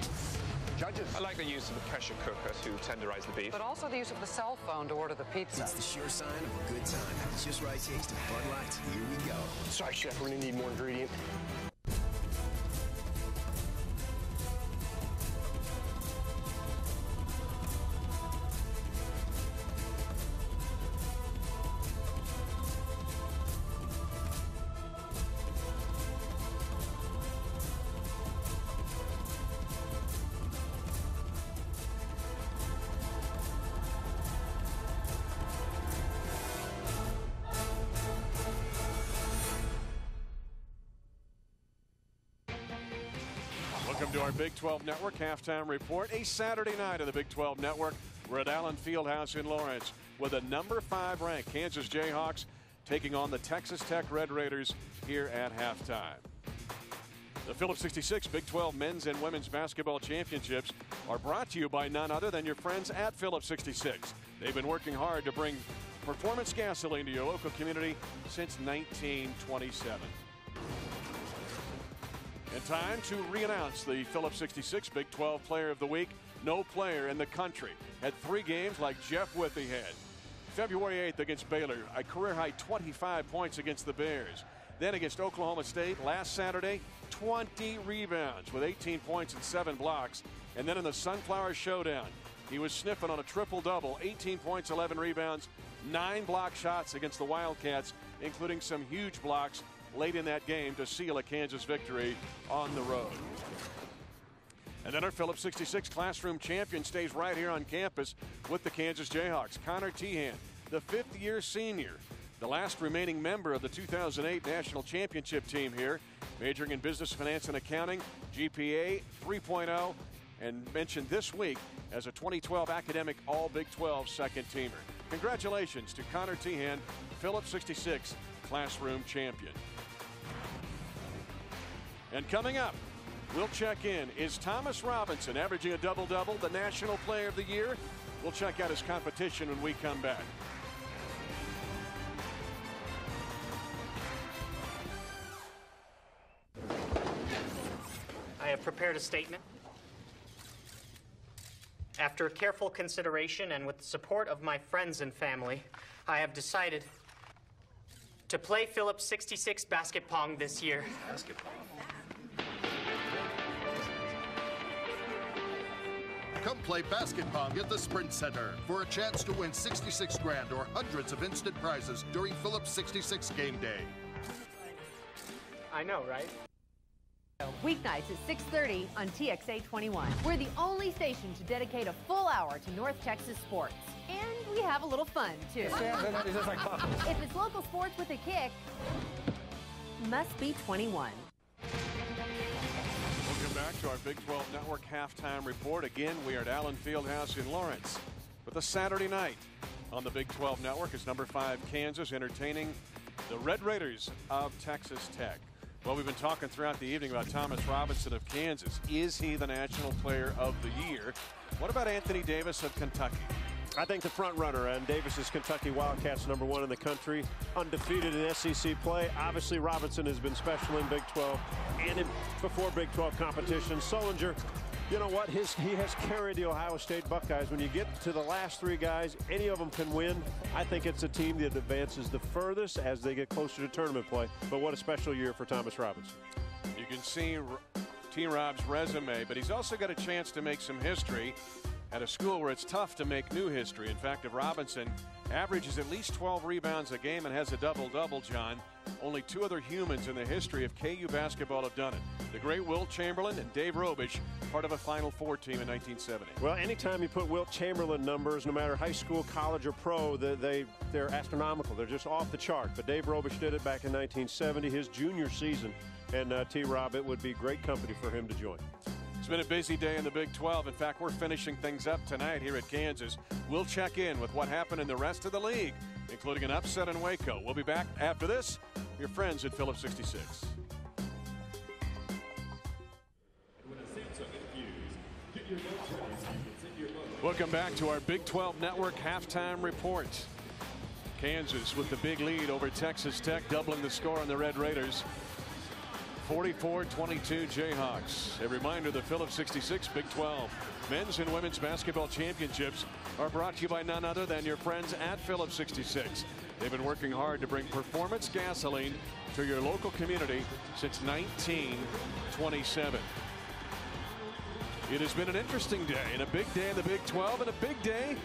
Judges. I like the use of the pressure cooker to tenderize the beef. But also the use of the cell phone to order the pizza. It's the sure sign of a good time. It's just right taste of Bud Light. Here we go. Sorry, Chef, we're gonna need more ingredient. Welcome to our Big 12 Network halftime report. A Saturday night of the Big 12 Network. We're at Allen Fieldhouse in Lawrence with a number 5 ranked Kansas Jayhawks taking on the Texas Tech Red Raiders here at halftime. The Phillips 66 Big 12 men's and women's basketball championships are brought to you by none other than your friends at Phillips 66. They've been working hard to bring performance gasoline to your local community since 1927. And time to re-announce the Phillips 66 Big 12 Player of the Week. No player in the country had 3 games like Jeff Withey had. February 8th against Baylor, a career-high 25 points against the Bears. Then against Oklahoma State last Saturday, 20 rebounds with 18 points and 7 blocks. And then in the Sunflower Showdown, he was sniffing on a triple-double, 18 points, 11 rebounds, 9 block shots against the Wildcats, including some huge blocks late in that game to seal a Kansas victory on the road. And then our Phillips 66 classroom champion stays right here on campus with the Kansas Jayhawks. Connor Tehan, the 5th-year senior, the last remaining member of the 2008 national championship team here, majoring in business, finance, and accounting, GPA 3.0, and mentioned this week as a 2012 academic All-Big 12 second teamer. Congratulations to Connor Tehan, Phillips 66 classroom champion. And coming up, we'll check in. Is Thomas Robinson, averaging a double-double, the National Player of the Year? We'll check out his competition when we come back. I have prepared a statement. After careful consideration and with the support of my friends and family, I have decided to play Phillips 66 basketball this year. Come play basketball at the Sprint Center for a chance to win 66 grand or hundreds of instant prizes during Phillips 66 game day. I know, right? Weeknights at 6:30 on TXA 21. We're the only station to dedicate a full hour to North Texas sports. And we have a little fun, too. If it's local sports with a kick, must be 21. Welcome back to our Big 12 Network halftime report. Again, we are at Allen Fieldhouse in Lawrence with a Saturday night on the Big 12 Network as number 5 Kansas entertaining the Red Raiders of Texas Tech. Well, we've been talking throughout the evening about Thomas Robinson of Kansas. Is he the National Player of the Year? What about Anthony Davis of Kentucky? I think the front runner, and Davis is Kentucky Wildcats #1 in the country, undefeated in SEC play. Obviously, Robinson has been special in Big 12 and before Big 12 competition. Sullinger, you know what? He has carried the Ohio State Buckeyes. When you get to the last 3 guys, any of them can win. I think it's a team that advances the furthest as they get closer to tournament play. But what a special year for Thomas Robinson. You can see T-Rob's resume, but he's also got a chance to make some history at a school where it's tough to make new history. In fact, if Robinson averages at least 12 rebounds a game and has a double-double, John, Only 2 other humans in the history of KU basketball have done it. The great Wilt Chamberlain and Dave Robich, part of a Final Four team in 1970. Well, anytime you put Wilt Chamberlain numbers, no matter high school, college, or pro, they're astronomical. They're just off the chart. But Dave Robich did it back in 1970, his junior season. And T-Rob, it would be great company for him to join. It's been a busy day in the Big 12. In fact, we're finishing things up tonight here at Kansas. We'll check in with what happened in the rest of the league, including an upset in Waco. We'll be back after this. Your friends at Phillips 66. Welcome back to our Big 12 Network halftime report. Kansas with the big lead over Texas Tech, doubling the score on the Red Raiders. 44-22 Jayhawks. A reminder, the Phillips 66 Big 12 men's and women's basketball championships are brought to you by none other than your friends at Phillips 66. They've been working hard to bring performance gasoline to your local community since 1927. It has been an interesting day and a big day in the Big 12 and a big day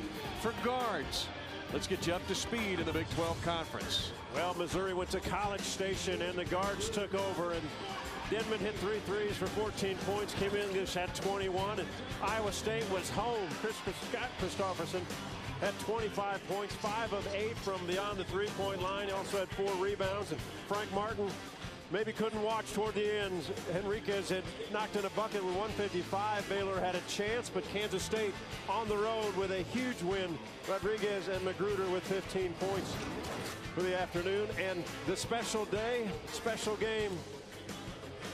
for guards. Let's get you up to speed in the Big 12 Conference. Well, Missouri went to College Station and the guards took over, and Denman hit 3 threes for 14 points. Kim English had 21, and Iowa State was home. Scott Christopherson had 25 points, 5 of 8 from beyond the three-point line. He also had 4 rebounds, and Frank Martin maybe couldn't watch toward the end. Henriquez had knocked in a bucket with 1:55. Baylor had a chance, but Kansas State on the road with a huge win. Rodriguez and Magruder with 15 points for the afternoon. And the special day, special game.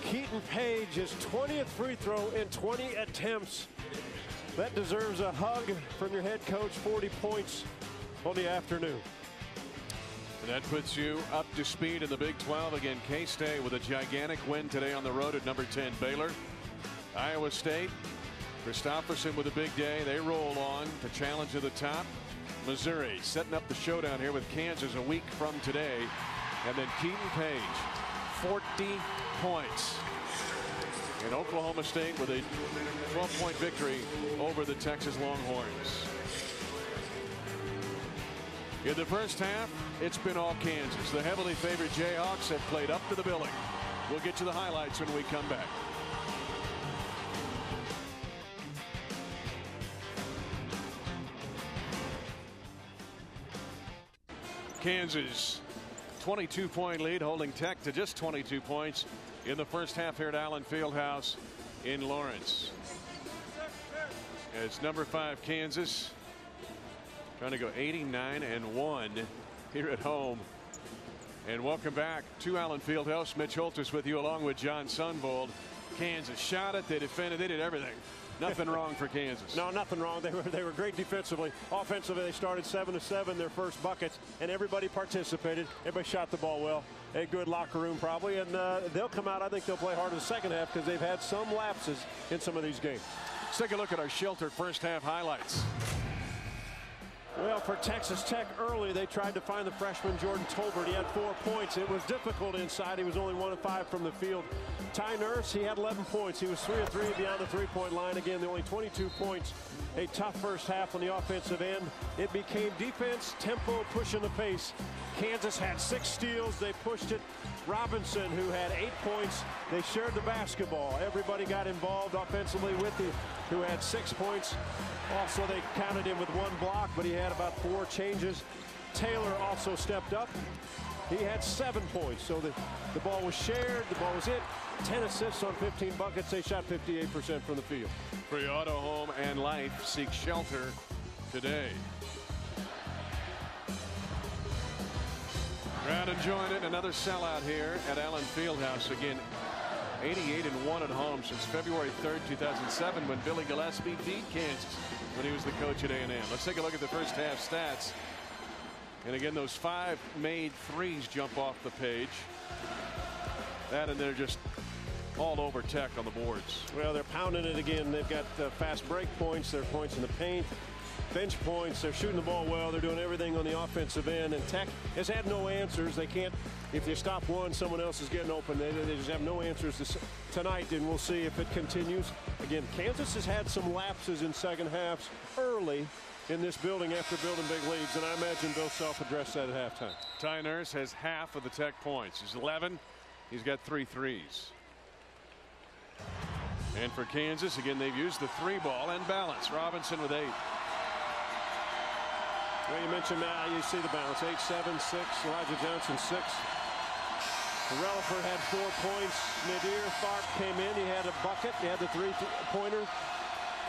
Keaton Page, his 20th free throw in 20 attempts. That deserves a hug from your head coach. 40 points on the afternoon. And that puts you up to speed in the Big 12. Again, K-State with a gigantic win today on the road at number 10 Baylor. Iowa State, Christopherson with a big day. They roll on to challenge at the top. Missouri setting up the showdown here with Kansas a week from today. And then Keaton Page, 40 points. And Oklahoma State with a 12-point victory over the Texas Longhorns. In the first half, it's been all Kansas. The heavily favored Jayhawks have played up to the billing. We'll get to the highlights when we come back. Kansas, 22-point lead, holding Tech to just 22 points in the first half here at Allen Fieldhouse in Lawrence. It's number 5 Kansas trying to go 89-1 here at home. And welcome back to Allen Fieldhouse. Mitch Holtis with you along with John Sunvold. Kansas shot it, they defended, they did everything. Nothing wrong for Kansas. No, nothing wrong. They were great defensively. Offensively, they started 7-7, their first buckets, and everybody participated. Everybody shot the ball well. A good locker room probably, and they'll come out. I think they'll play hard in the second half because they've had some lapses in some of these games. Let's take a look at our sheltered first half highlights. Well, for Texas Tech early, they tried to find the freshman Jordan Tolbert. He had 4 points. It was difficult inside. He was only 1 of 5 from the field. Ty Nurse, he had 11 points. He was 3 of 3 beyond the three-point line. Again, only 22 points. A tough first half on the offensive end. It became defense, tempo, pushing the pace. Kansas had 6 steals. They pushed it. Robinson, who had 8 points, they shared the basketball. Everybody got involved offensively with him, who had 6 points. Also, they counted him with 1 block, but he had about 4 changes. Taylor also stepped up. He had 7 points, so the ball was shared, the ball was hit. 10 assists on 15 buckets. They shot 58% from the field. Free Auto Home and Life seek shelter today. Crowd enjoying it. Another sellout here at Allen Fieldhouse. Again, 88-1 at home since February 3rd, 2007, when Billy Gillespie beat Kansas when he was the coach at A&M. Let's take a look at the first half stats. And again, those 5 made threes jump off the page. That and they're just all over Tech on the boards. Well, they're pounding it again. They've got fast break points. They're points in the paint. Bench points. They're shooting the ball well. They're doing everything on the offensive end. And Tech has had no answers. They can't. If you stop one, someone else is getting open. They just have no answers tonight, and we'll see if it continues. Again, Kansas has had some lapses in second halves early in this building after building big leads, and I imagine Bill Self addressed that at halftime. Ty Nurse has half of the Tech points. He's 11. He's got 3 threes. And for Kansas, again, they've used the 3-ball and balance. Robinson with 8. Well, you mentioned now, you see the balance. 8, 7, 6. Elijah Johnson 6. Relaford had 4 points. Nadir Tharp came in. He had a bucket. He had the 3-pointer.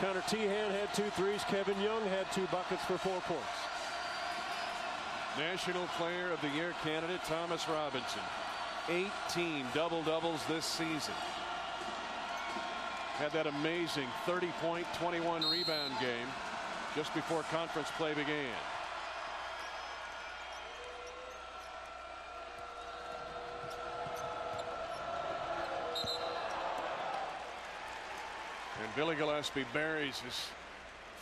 Connor Tehan had 2 threes. Kevin Young had 2 buckets for 4 points. National Player of the Year candidate Thomas Robinson. 18 double-doubles this season. Had that amazing 30-point, 21-rebound game just before conference play began. And Billy Gillespie buries his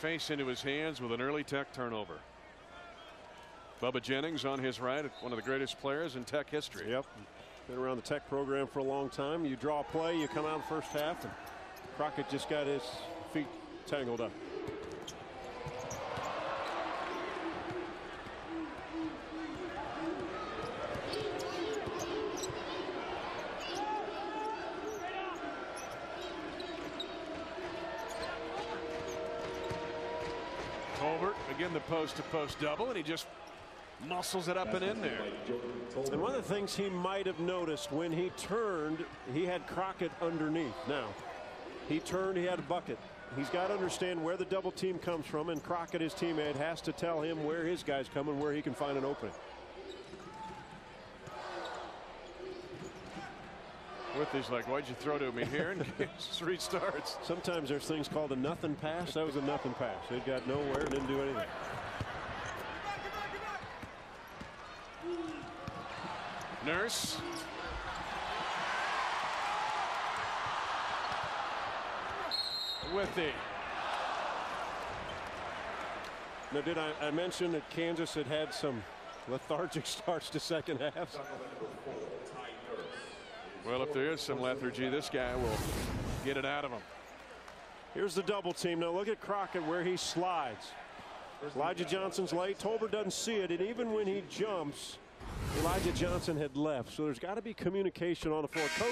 face into his hands with an early Tech turnover. Bubba Jennings on his right, one of the greatest players in Tech history. Yep. Been around the Tech program for a long time. You draw a play, you come out in the first half, and Crockett just got his feet tangled up. Tolbert again, the post-to-post double, and he just muscles it up and in there. And one of the things he might have noticed when he turned, he had Crockett underneath. Now, he turned, he had a bucket. He's got to understand where the double team comes from, and Crockett, his teammate, has to tell him where his guys come and where he can find an opening. With this, like, why'd you throw to me here? And Kansas restarts. Sometimes there's things called a nothing pass. That was a nothing pass. It got nowhere and didn't do anything. Nurse. With the. Now, did I mention that Kansas had had some lethargic starts to second halves? Well, if there is some lethargy, this guy will get it out of him. Here's the double team. Now look at Crockett where he slides. Elijah Johnson's late. Tolbert doesn't see it, and even when he jumps, Elijah Johnson had left. So there's got to be communication on the floor.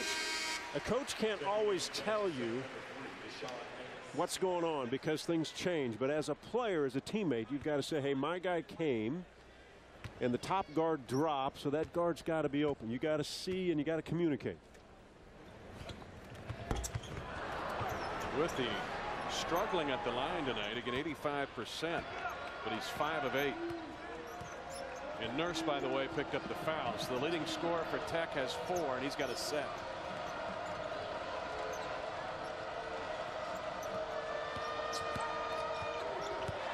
A coach can't always tell you what's going on because things change. But as a player, as a teammate, you've got to say, hey, my guy came, and the top guard dropped, so that guard's got to be open. You got to see and you got to communicate. With the struggling at the line tonight, again 85%, but he's 5 of 8. And Nurse, by the way, picked up the fouls. The leading scorer for Tech has 4, and he's got a set.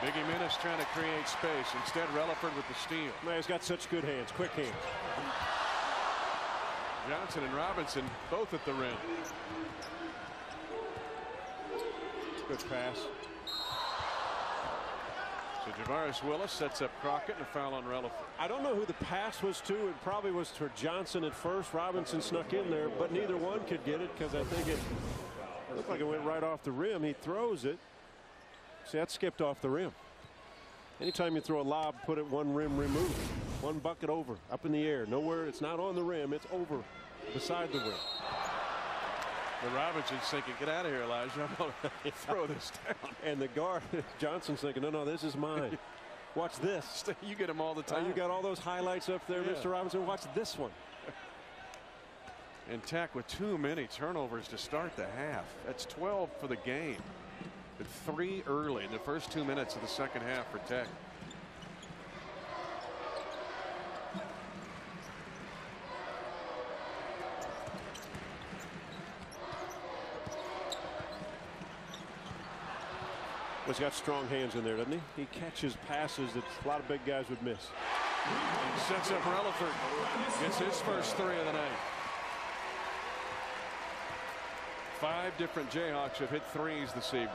Biggie Minnis trying to create space. Instead, Relaford with the steal. Man, he's got such good hands, quick hands. Johnson and Robinson both at the rim. Good pass. So Javaris Willis sets up Crockett and a foul on Relaford. I don't know who the pass was to. It probably was to Johnson at first. Robinson snuck in there, but neither one could get it because I think it looked like it went right off the rim. He throws it. See, that skipped off the rim. Anytime you throw a lob, put it one rim removed. One bucket over, up in the air. Nowhere, it's not on the rim, it's over, beside the rim. The Robinson's thinking, get out of here, Elijah. I'm going to throw this down. And the guard, Johnson's thinking, no, this is mine. Watch this. You get them all the time. You got all those highlights up there, yeah. Mr. Robinson. Watch this one. And Tech with too many turnovers to start the half. That's 12 for the game. But 3 early in the first 2 minutes of the second half for Tech. Well, he's got strong hands in there, doesn't he? He catches passes that a lot of big guys would miss. He sets up Relaford. Gets his first 3 of the night. 5 different Jayhawks have hit threes this evening.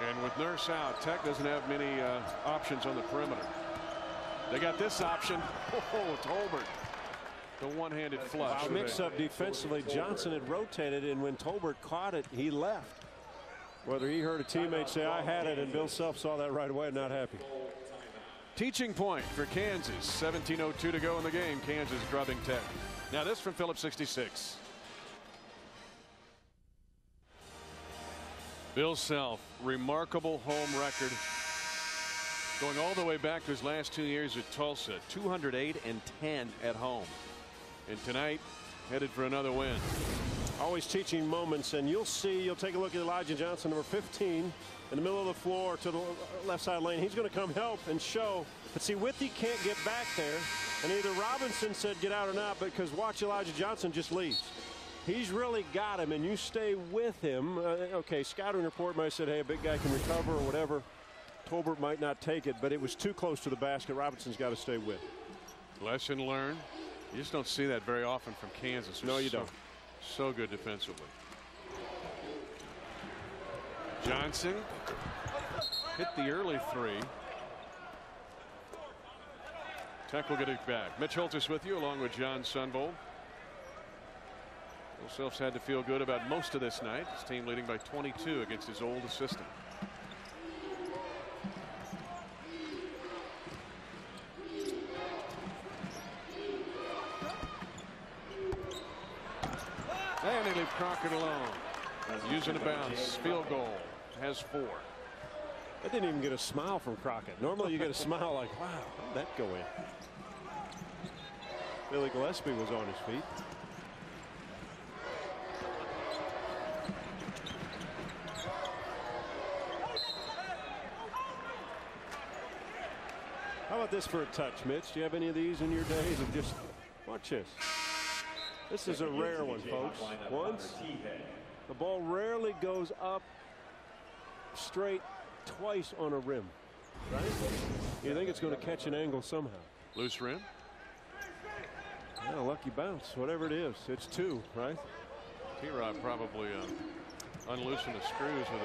And with Nurse out, Tech doesn't have many options on the perimeter. They got this option. Oh, Tolbert. The one-handed flush. Wow, mix-up defensively. Johnson had rotated, and when Tolbert caught it, he left. Whether he heard a teammate say, I had it, and Bill Self saw that right away, not happy. Teaching point for Kansas. 17:02 to go in the game. Kansas drubbing Tech. Now this from Phillips 66. Bill Self, remarkable home record. Going all the way back to his last 2 years at Tulsa. 208-10 at home. And tonight, headed for another win. Always teaching moments, and you'll see, you'll take a look at Elijah Johnson, number 15, in the middle of the floor to the left side lane. He's going to come help and show. But see, Withey can't get back there. And either Robinson said get out or not, because watch, Elijah Johnson just leaves. He's really got him, and you stay with him. Okay, scouting report might have said, hey, a big guy can recover or whatever. Tolbert might not take it, but it was too close to the basket. Robinson's got to stay with. Lesson learned. You just don't see that very often from Kansas. No, you don't. So good defensively. Johnson hit the early 3. Tech will get it back. Mitch Holtis with you, along with John Sunvold. Bill Self's had to feel good about most of this night. His team leading by 22 against his old assistant. And they leave Crockett alone. Using a bounce. Field goal. Has 4. I didn't even get a smile from Crockett. Normally you get a smile like, wow, how'd that go in? Billy Gillespie was on his feet. How about this for a touch, Mitch? Do you have any of these in your days of just watch this? This is a rare one, folks. Once, the ball rarely goes up straight twice on a rim, right? You think it's going to catch an angle somehow. Loose rim. Yeah, lucky bounce, whatever it is. It's 2, right? T-Rod probably unloosened the screws with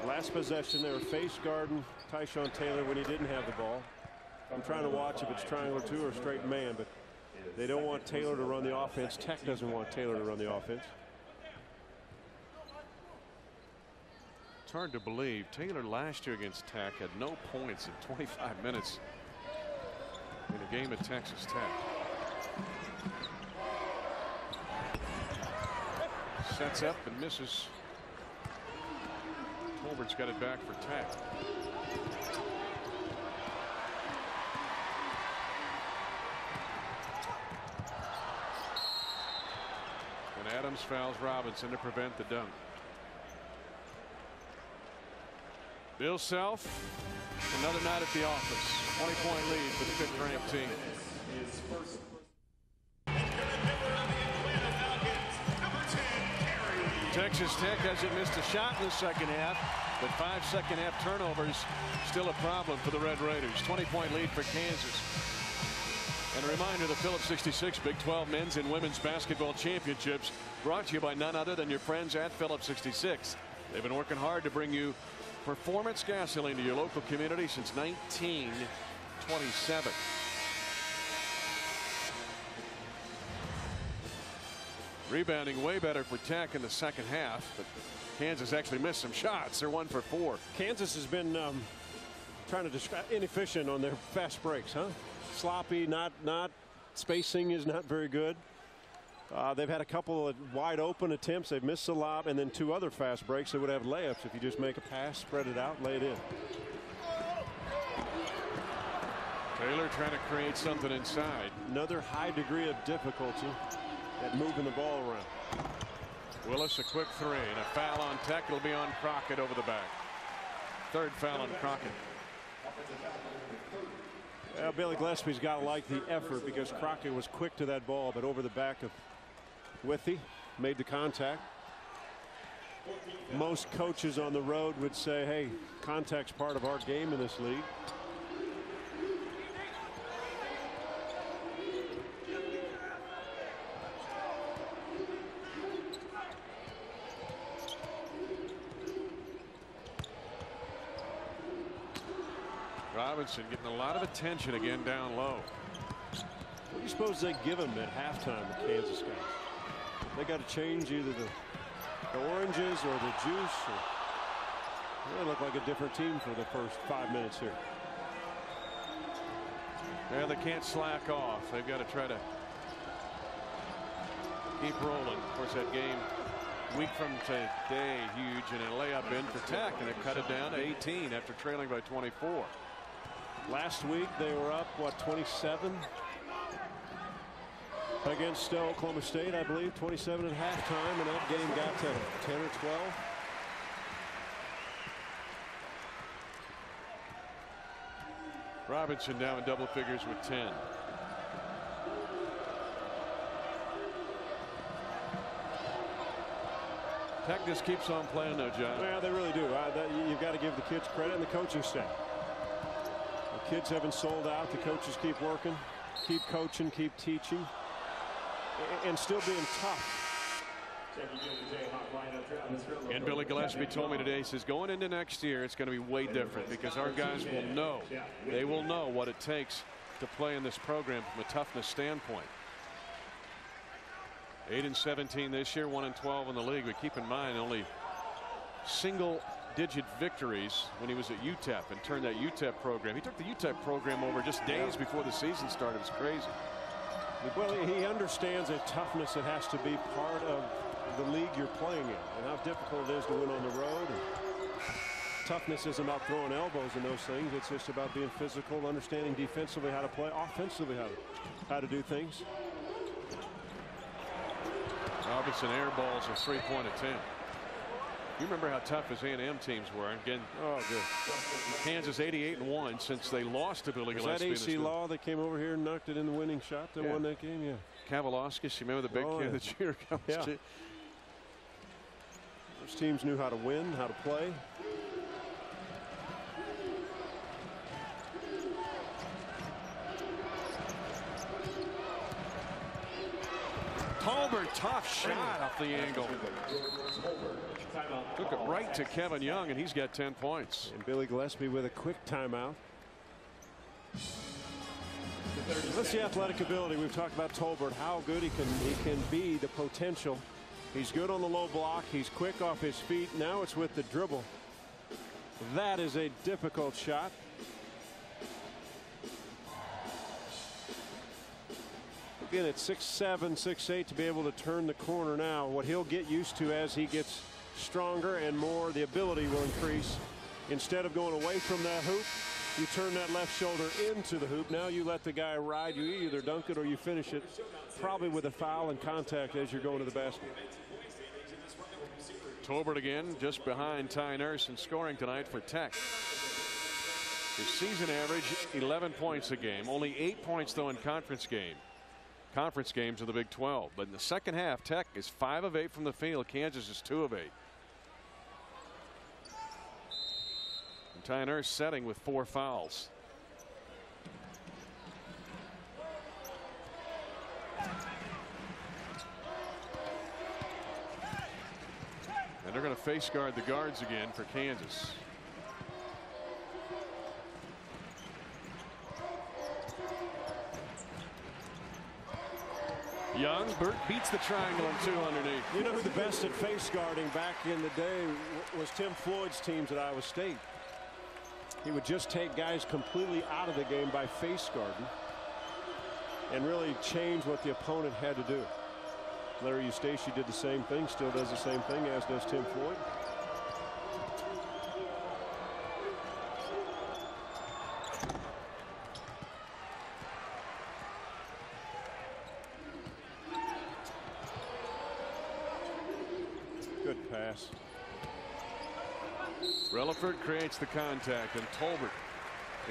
a last possession. They were face guarding Tyshawn Taylor when he didn't have the ball. I'm trying to watch if it's triangle 2 or straight man, but they don't want Taylor to run the offense. Tech doesn't want Taylor to run the offense. It's hard to believe. Taylor last year against Tech had no points in 25 minutes in a game at Texas Tech. Sets up and misses. Tolbert's got it back for Tech. Adams fouls Robinson to prevent the dunk. Bill Self, another night at the office. 20-point lead for the 5th-ranked team. Texas Tech hasn't missed a shot in the second half, but 5 second-half turnovers still a problem for the Red Raiders. 20-point lead for Kansas. And a reminder, the Phillips 66 Big 12 men's and women's basketball championships brought to you by none other than your friends at Phillips 66. They've been working hard to bring you performance gasoline to your local community since 1927. Rebounding way better for Tech in the second half, but Kansas actually missed some shots. They're 1 for 4. Kansas has been trying to describe inefficient on their fast breaks, huh? Sloppy, not spacing is not very good. They've had a couple of wide open attempts. They've missed a lob, and then 2 other fast breaks. They would have layups if you just make a pass, spread it out, lay it in. Taylor trying to create something inside. Another high degree of difficulty at moving the ball around. Willis a quick 3 and a foul on Tech. It'll be on Crockett over the back. 3rd foul on Crockett. Billy Gillespie's got to like the effort because Crockett was quick to that ball, but over the back of Withy made the contact. Most coaches on the road would say, hey, contact's part of our game in this league. Robinson getting a lot of attention again down low. What do you suppose they give him at halftime, the Kansas guys? They got to change either the oranges or the juice. They look like a different team for the first 5 minutes here. Yeah, they can't slack off. They've got to try to keep rolling. Of course, that game week from today, huge, and a layup in for Tech, and they cut it down to 18 after trailing by 24. Last week they were up, what, 27 against Oklahoma State, I believe, 27 at halftime, and that game got to 10 or 12. Robinson now in double figures with 10. Tech just keeps on playing though, John. Yeah, they really do. You've got to give the kids credit and the coaching staff. The kids haven't sold out. The coaches keep working, keep coaching, keep teaching, and still being tough. And Billy Gillespie told me today, he says going into next year it's going to be way different because our guys will know. They will know what it takes to play in this program from a toughness standpoint. 8-17 this year, 1-12 in the league. But keep in mind only single-digit victories when he was at UTEP and turned that UTEP program. He took the UTEP program over just days before the season started. It was crazy. Well, he understands that toughness that has to be part of the league you're playing in and how difficult it is to win on the road. And toughness isn't about throwing elbows and those things. It's just about being physical, understanding defensively how to play, offensively how to do things. Robinson airballs a 3-point attempt. You remember how tough his A&M teams were. Again, good. Kansas 88-1 since they lost to Billy Gillespie. Was that AC Law that came over here and knocked it in the winning shot that won that game? Yeah. Kavalauskas, you remember the big kid that year? Yeah. Those teams knew how to win, how to play. Tolbert, tough shot off the angle. Took it right to Kevin Young, and he's got 10 points. And Billy Gillespie with a quick timeout. That's the athletic ability. We've talked about Tolbert, how good he can be, the potential. He's good on the low block. He's quick off his feet. Now it's with the dribble. That is a difficult shot. Again, at 6'7", 6'8", to be able to turn the corner now. What he'll get used to as he gets stronger and more, the ability will increase. Instead of going away from that hoop, you turn that left shoulder into the hoop. Now you let the guy ride. You either dunk it or you finish it, probably with a foul and contact as you're going to the basket. Tolbert again, just behind Ty Nurse in scoring tonight for Tech. His season average, 11 points a game. Only 8 points, though, in conference games of the Big 12. But in the second half, Tech is 5 of 8 from the field. Kansas is 2 of 8. And Ty Nurse setting with 4 fouls. And they're going to face guard the guards again for Kansas. Young beats the triangle and 2 underneath. You know who the best at face guarding back in the day was? Tim Floyd's teams at Iowa State. He would just take guys completely out of the game by face guarding and really change what the opponent had to do. Larry Eustace did the same thing, still does the same thing, as does Tim Floyd. Good pass. Relaford creates the contact, and Tolbert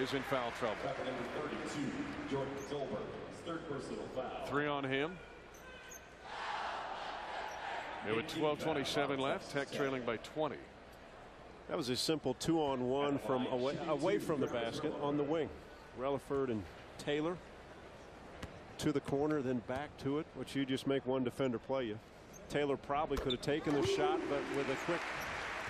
is in foul trouble. Number 32, Jordan Tolbert, 3rd personal foul. 3 on him. With 12:27 left, Tech trailing by 20. That was a simple 2-on-1 from away from the basket on the wing. Relaford and Taylor to the corner, then back to it, which you just make one defender play you. Taylor probably could have taken the shot, but with a quick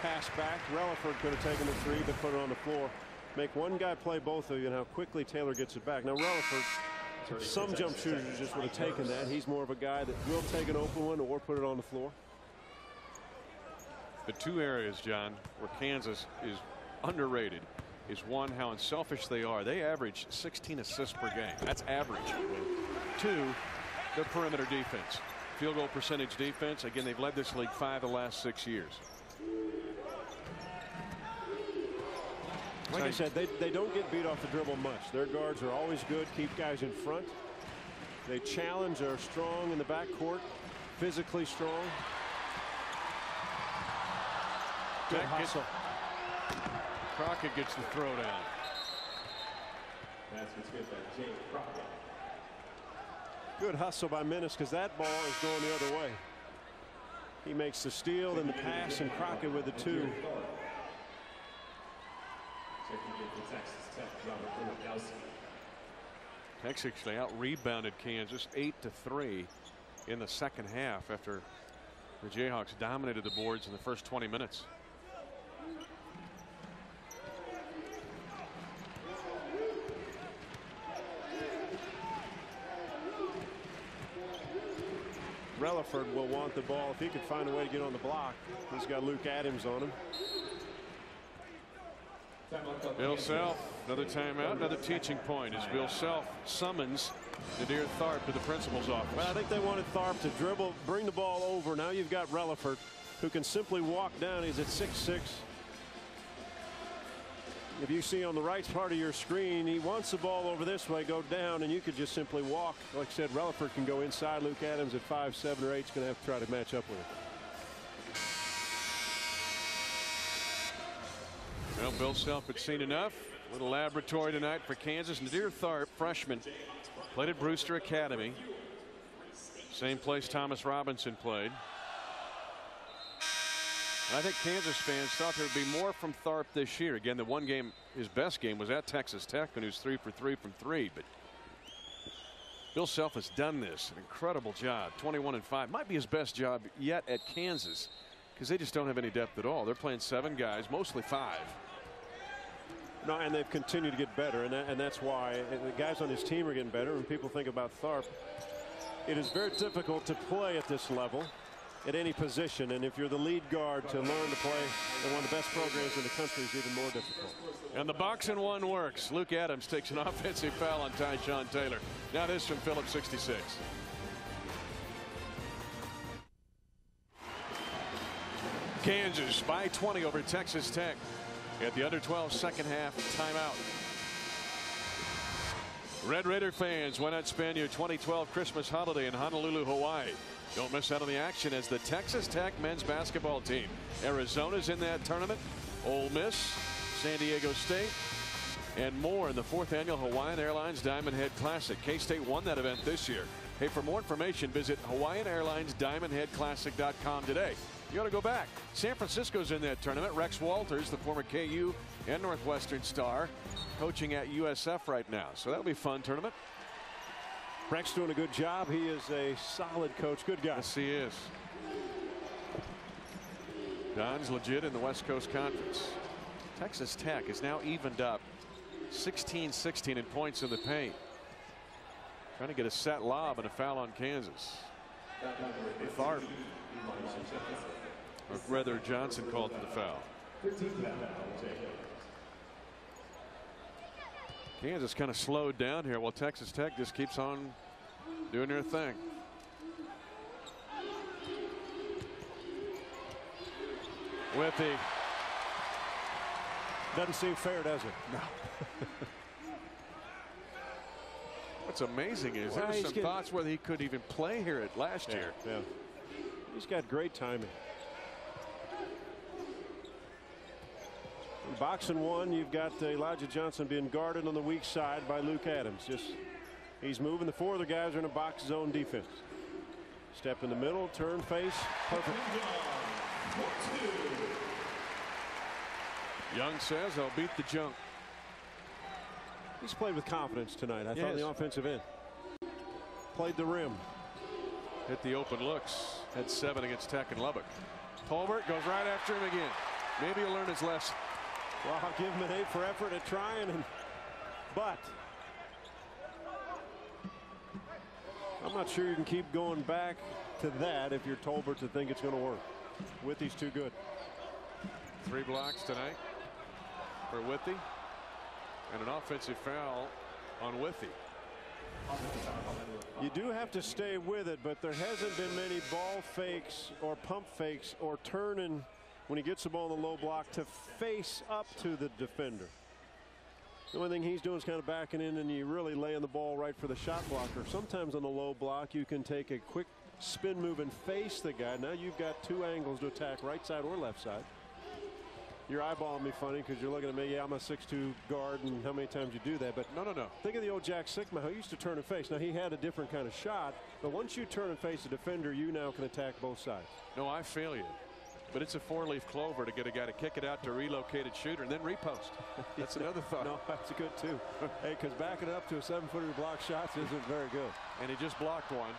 pass back, Relaford could have taken the three but put it on the floor. Make one guy play both of you, and how quickly Taylor gets it back. Now Relaford, some jump shooters just would have taken that. He's more of a guy that will take an open one or put it on the floor. The two areas, John, where Kansas is underrated is one, how unselfish they are. They average 16 assists per game. That's average. Two, their perimeter defense. Field goal percentage defense. Again, they've led this league 5 of the last 6 years. Like I said, they don't get beat off the dribble much. Their guards are always good, keep guys in front. They challenge, are strong in the backcourt, physically strong. Good hustle. Crockett gets the throwdown. Good hustle by Menace, because that ball is going the other way. He makes the steal, then the pass, and Crockett with the two. Texas actually out-rebounded Kansas 8-3 in the second half after the Jayhawks dominated the boards in the first 20 minutes. Relaford will want the ball if he could find a way to get on the block. He's got Luke Adams on him. Bill Self, another timeout, another teaching point as Bill Self summons Nadir Tharp to the principal's office. Well, I think they wanted Tharp to dribble, bring the ball over. Now you've got Relaford, who can simply walk down. He's at 6'6". If you see on the right part of your screen, he wants the ball over this way, go down, and you could just simply walk. Like I said, Relaford can go inside. Luke Adams at 5'7" or 8 is going to have to try to match up with him. Well, Bill Self had seen enough. A little laboratory tonight for Kansas. Nadir Tharp, freshman, played at Brewster Academy. Same place Thomas Robinson played. I think Kansas fans thought there would be more from Tharp this year. Again, the one game, his best game, was at Texas Tech when he was 3 for 3 from 3. But Bill Self has done this, an incredible job. 21-5, might be his best job yet at Kansas, because they just don't have any depth at all. They're playing 7 guys, mostly 5. No, and they've continued to get better, and that's why the guys on his team are getting better. When people think about Tharp, it is very difficult to play at this level at any position, and if you're the lead guard, to learn to play in one of the best programs in the country is even more difficult. And the box and one works. Luke Adams takes an offensive foul on Tyshawn Taylor. Now this from Phillips 66. Kansas by 20 over Texas Tech at the under 12 second half timeout. Red Raider fans, why not spend your 2012 Christmas holiday in Honolulu, Hawaii? Don't miss out on the action as the Texas Tech men's basketball team. Arizona's in that tournament. Ole Miss, San Diego State, and more in the 4th annual Hawaiian Airlines Diamond Head Classic. K-State won that event this year. Hey, for more information, visit HawaiianairlinesDiamondHeadClassic.com today. You ought to go back. San Francisco's in that tournament. Rex Walters, the former KU and Northwestern star, coaching at USF right now. So that'll be a fun tournament. Rex doing a good job. He is a solid coach. Good guy. Yes, he is. Don's legit in the West Coast Conference. Texas Tech is now evened up 16-16 in points in the paint. Trying to get a set lob and a foul on Kansas. Tharp, or rather Johnson, called for the foul. Kansas kind of slowed down here while Texas Tech just keeps on doing their thing. With the doesn't seem fair, does it? No. What's amazing is there were some thoughts whether he could even play here at last year. Yeah. He's got great timing. In box and one, you've got Elijah Johnson being guarded on the weak side by Luke Adams. He's moving. The 4 other guys are in a box zone defense. Step in the middle, turn face, perfect. Young says I'll beat the junk. He's played with confidence tonight. I thought on the offensive end. Played the rim. Hit the open looks. Had 7 against Tech and Lubbock. Tolbert goes right after him again. Maybe he'll learn his lesson. Well, I'll give him an A for effort at trying, but I'm not sure you can keep going back to that if you're Tolbert to think it's going to work. Withy's too good. 3 blocks tonight for Withy, and an offensive foul on Withy. You do have to stay with it, but there hasn't been many ball fakes or pump fakes or turning when he gets the ball in the low block to face up to the defender. The only thing he's doing is kind of backing in, and you really laying the ball right for the shot blocker. Sometimes on the low block you can take a quick spin move and face the guy. Now you've got 2 angles to attack, right side or left side. You're eyeballing me funny because you're looking at me. Yeah, I'm a 6'2" guard, and how many times you do that. But no. Think of the old Jack Sikma who used to turn and face. Now he had a different kind of shot, but once you turn and face a defender, you now can attack both sides. No, I feel you. But it's a 4-leaf clover to get a guy to kick it out to relocated shooter and then repost. That's another thought. No, that's good too. Hey, because backing up to a 7-footer block shots isn't very good. And he just blocked one.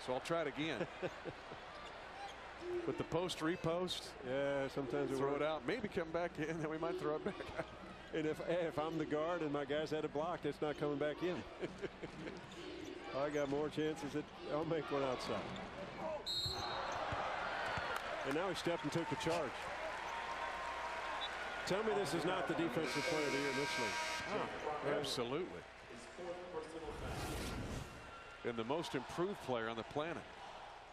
So I'll try it again. But the post repost. Yeah, sometimes throw it out. Maybe come back in, then we might throw it back out. And if I'm the guard and my guys had it blocked, it's not coming back in. I got more chances that I'll make one outside. And now he stepped and took the charge. Tell me this is not the defensive player of the year in this league. Oh, absolutely. And the most improved player on the planet.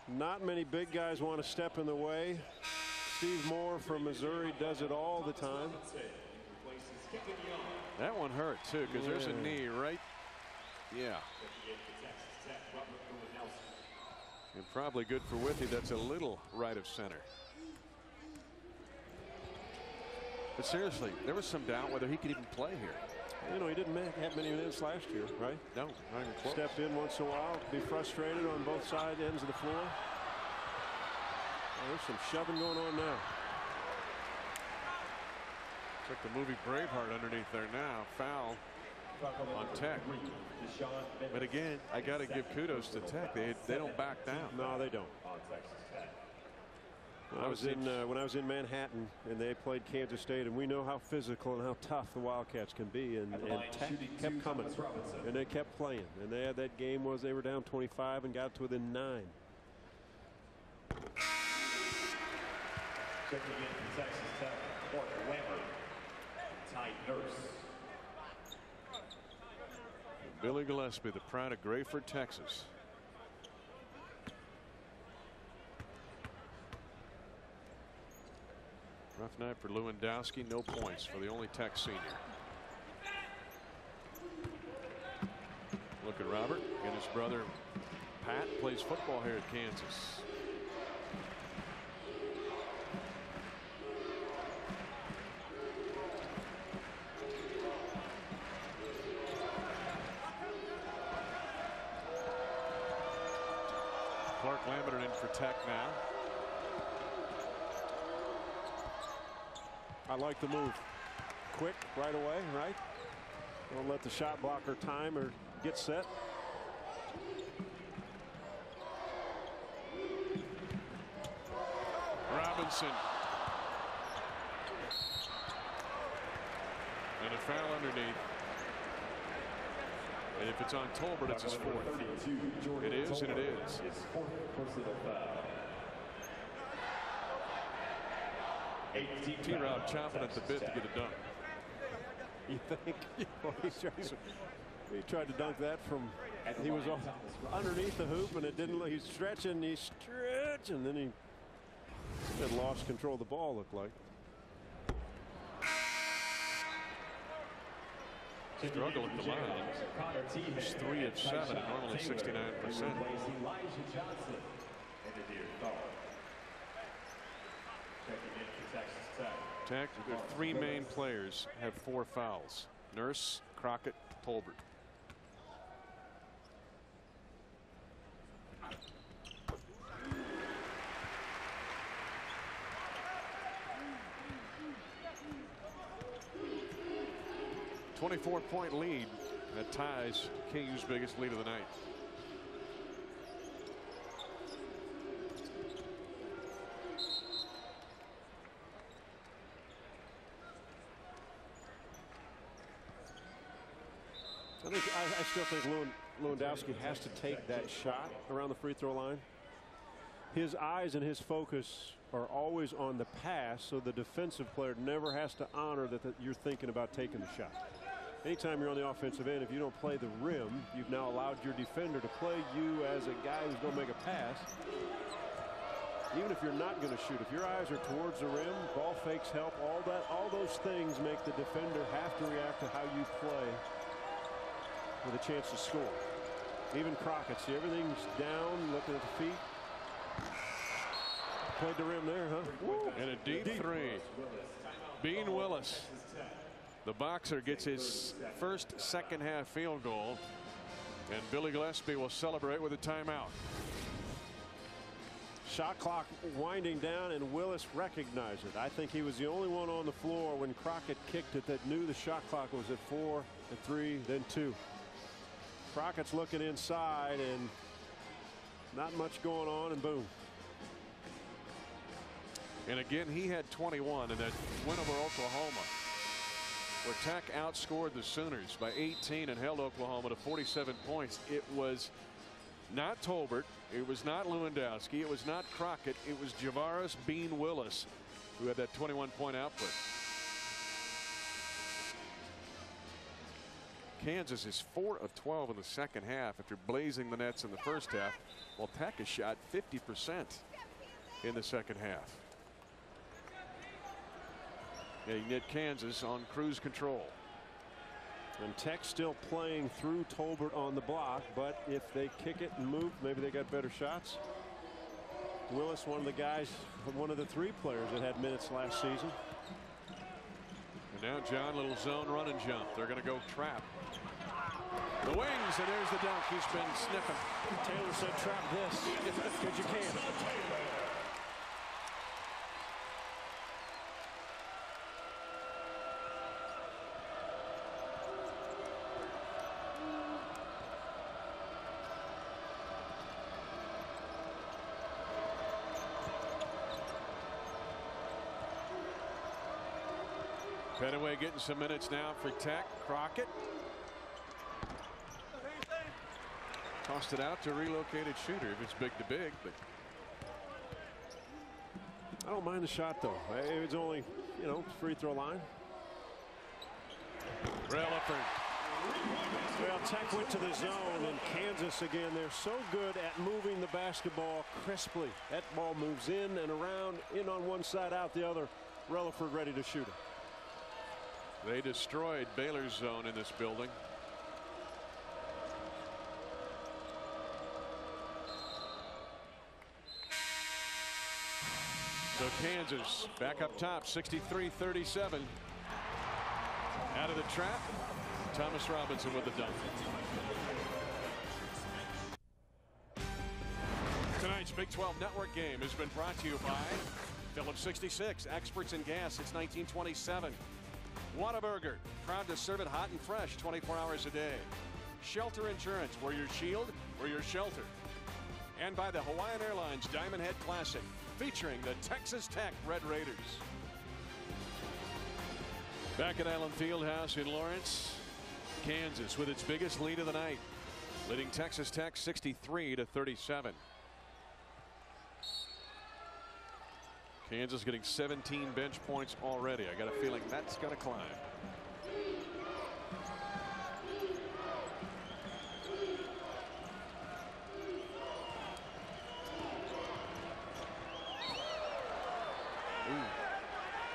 Not many big guys want to step in the way. Steve Moore from Missouri does it all the time. That one hurt too, because there's a knee right. Yeah. And probably good for Withy. That's a little right of center. But seriously, there was some doubt whether he could even play here. You know, he didn't have many minutes last year, right? No, not even close. Stepped in once in a while, be frustrated on both side ends of the floor. Oh, there's some shoving going on now. It's like the movie Braveheart underneath there now. Foul on Tech. But again, I got to give kudos to Tech. They don't back down. No, they don't. When I was in Manhattan and they played Kansas State, and we know how physical and how tough the Wildcats can be, and Tech kept coming, and they kept playing, and they had that game was they were down 25 and got to within 9. Checking in for Texas Tech, Clark Lambert, Ty Nurse. Billy Gillespie, the pride of Grayford, Texas. Rough night for Lewandowski. No points for the only Tech senior. Look at Robert and his brother Pat plays football here at Kansas. Clark Lambert in for Tech now. I like the move. Quick, right away, right? Don't let the shot blocker time or get set. Robinson. And a foul underneath. And if it's on Tolbert, it's his 4th. It is, and it is. T-Rob chomping at the bit to get it done. You think? Well, he tried to dunk that from. He was underneath the hoop, and it didn't. He's stretching, and then he had lost control of the ball. Looked like. Struggle at the line. He's 3 of 7, normally 69%. Tech, their 3 main players have 4 fouls. Nurse, Crockett, Tolbert. 24-point lead that ties KU's biggest lead of the night. I still think Lewandowski has to take that shot around the free throw line. His eyes and his focus are always on the pass, so the defensive player never has to honor that you're thinking about taking the shot. Anytime you're on the offensive end, if you don't play the rim, you've now allowed your defender to play you as a guy who's going to make a pass. Even if you're not going to shoot, if your eyes are towards the rim, ball fakes help. All those things make the defender have to react to how you play with a chance to score. Even Crockett, see, everything's down, looking at the feet. Played the rim there, huh? Woo. And a deep three. Bean Willis, the boxer, gets his first second-half field goal, and Billy Gillespie will celebrate with a timeout. Shot clock winding down, and Willis recognized it. I think he was the only one on the floor when Crockett kicked it that knew the shot clock was at 4, then 3, then 2. Crockett's looking inside, and not much going on, and boom. And again, he had 21 in that win over Oklahoma, where Tech outscored the Sooners by 18 and held Oklahoma to 47 points. It was not Tolbert, it was not Lewandowski, it was not Crockett, it was Javaris Bean Willis who had that 21-point output. Kansas is 4 of 12 in the second half after blazing the nets in the first half, while Tech has shot 50% in the second half. Yeah, you get Kansas on cruise control. And Tech still playing through Tolbert on the block, but if they kick it and move, maybe they got better shots. Willis, one of the guys, one of the 3 players that had minutes last season. And now John, little zone run and jump. They're going to go trap. The wings, and there's the dunk. He's been sniffing. Taylor said trap this because you can. Petaway getting some minutes now for Tech. Crockett tossed it out to a relocated shooter if it's big to big, but I don't mind the shot though. It's only, free throw line. Relaford. Well, Tech went to the zone, and Kansas again, they're so good at moving the basketball crisply. That ball moves in and around, in on one side, out the other. Relaford ready to shoot it. They destroyed Baylor's zone in this building. So Kansas back up top, 63-37. Out of the trap, Thomas Robinson with the dunk. Tonight's Big 12 Network game has been brought to you by Phillips 66, experts in gas since 1927. Whataburger, proud to serve it hot and fresh 24 hours a day. Shelter Insurance, where your shield, where your shelter. And by the Hawaiian Airlines Diamond Head Classic, featuring the Texas Tech Red Raiders. Back at Allen Fieldhouse in Lawrence, Kansas with its biggest lead of the night, leading Texas Tech 63-37. Kansas getting 17 bench points already. I got a feeling that's going to climb.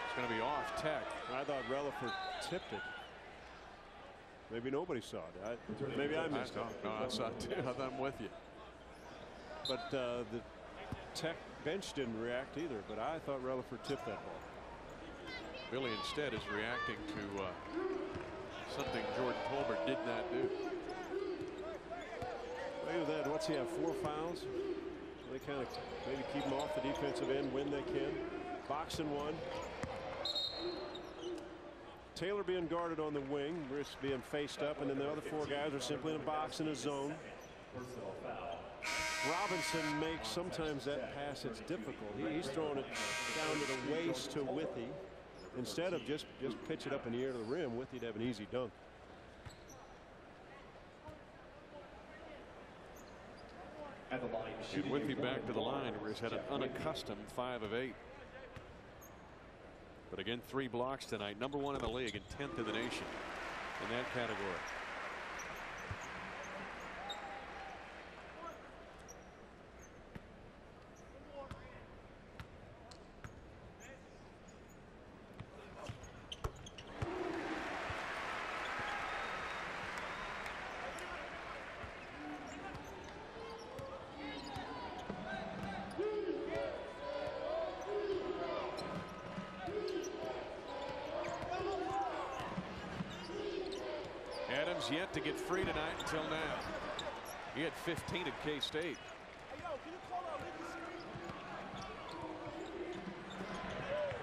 It's going to be off Tech. I thought Relaford tipped it. Maybe nobody saw it. Maybe I missed it. No, I saw it too. I'm with you. But the Tech bench didn't react either, but I thought Relaford tipped that ball. Billy instead is reacting to something Jordan Tolbert did not do. Look at that. What's he have? 4 fouls? They kind of maybe keep him off the defensive end when they can. Boxing one. Taylor being guarded on the wing, Briss being faced up, and then the other 4 guys are simply in a box in a zone. Robinson makes sometimes that pass it's difficult. He's throwing it down to the waist to Withy instead of just pitch it up in the air to the rim. Withy'd have an easy dunk. At the line, And Withy back to the line, where he's had an unaccustomed 5 of 8. But again, 3 blocks tonight. Number 1 in the league and 10th in the nation in that category. Yet to get free tonight until now. He had 15 at K-State.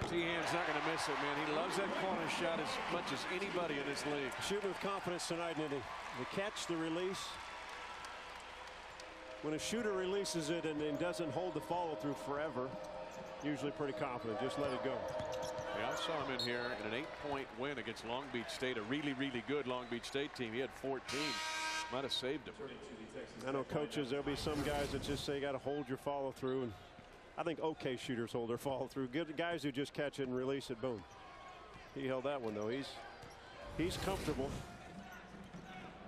Teahan's not going to miss it, man. He loves that corner shot as much as anybody in this league. Shooting with confidence tonight, didn't he? The catch, the release. When a shooter releases it and doesn't hold the follow through forever, usually pretty confident. Just let it go. Yeah, I saw him in here in an 8-point win against Long Beach State, a really, really good Long Beach State team. He had 14. Might have saved him. I know coaches, there'll be some guys that just say you got to hold your follow through, and I think okay shooters hold their follow through. Good guys who just catch it and release it, boom. He held that one though. He's comfortable.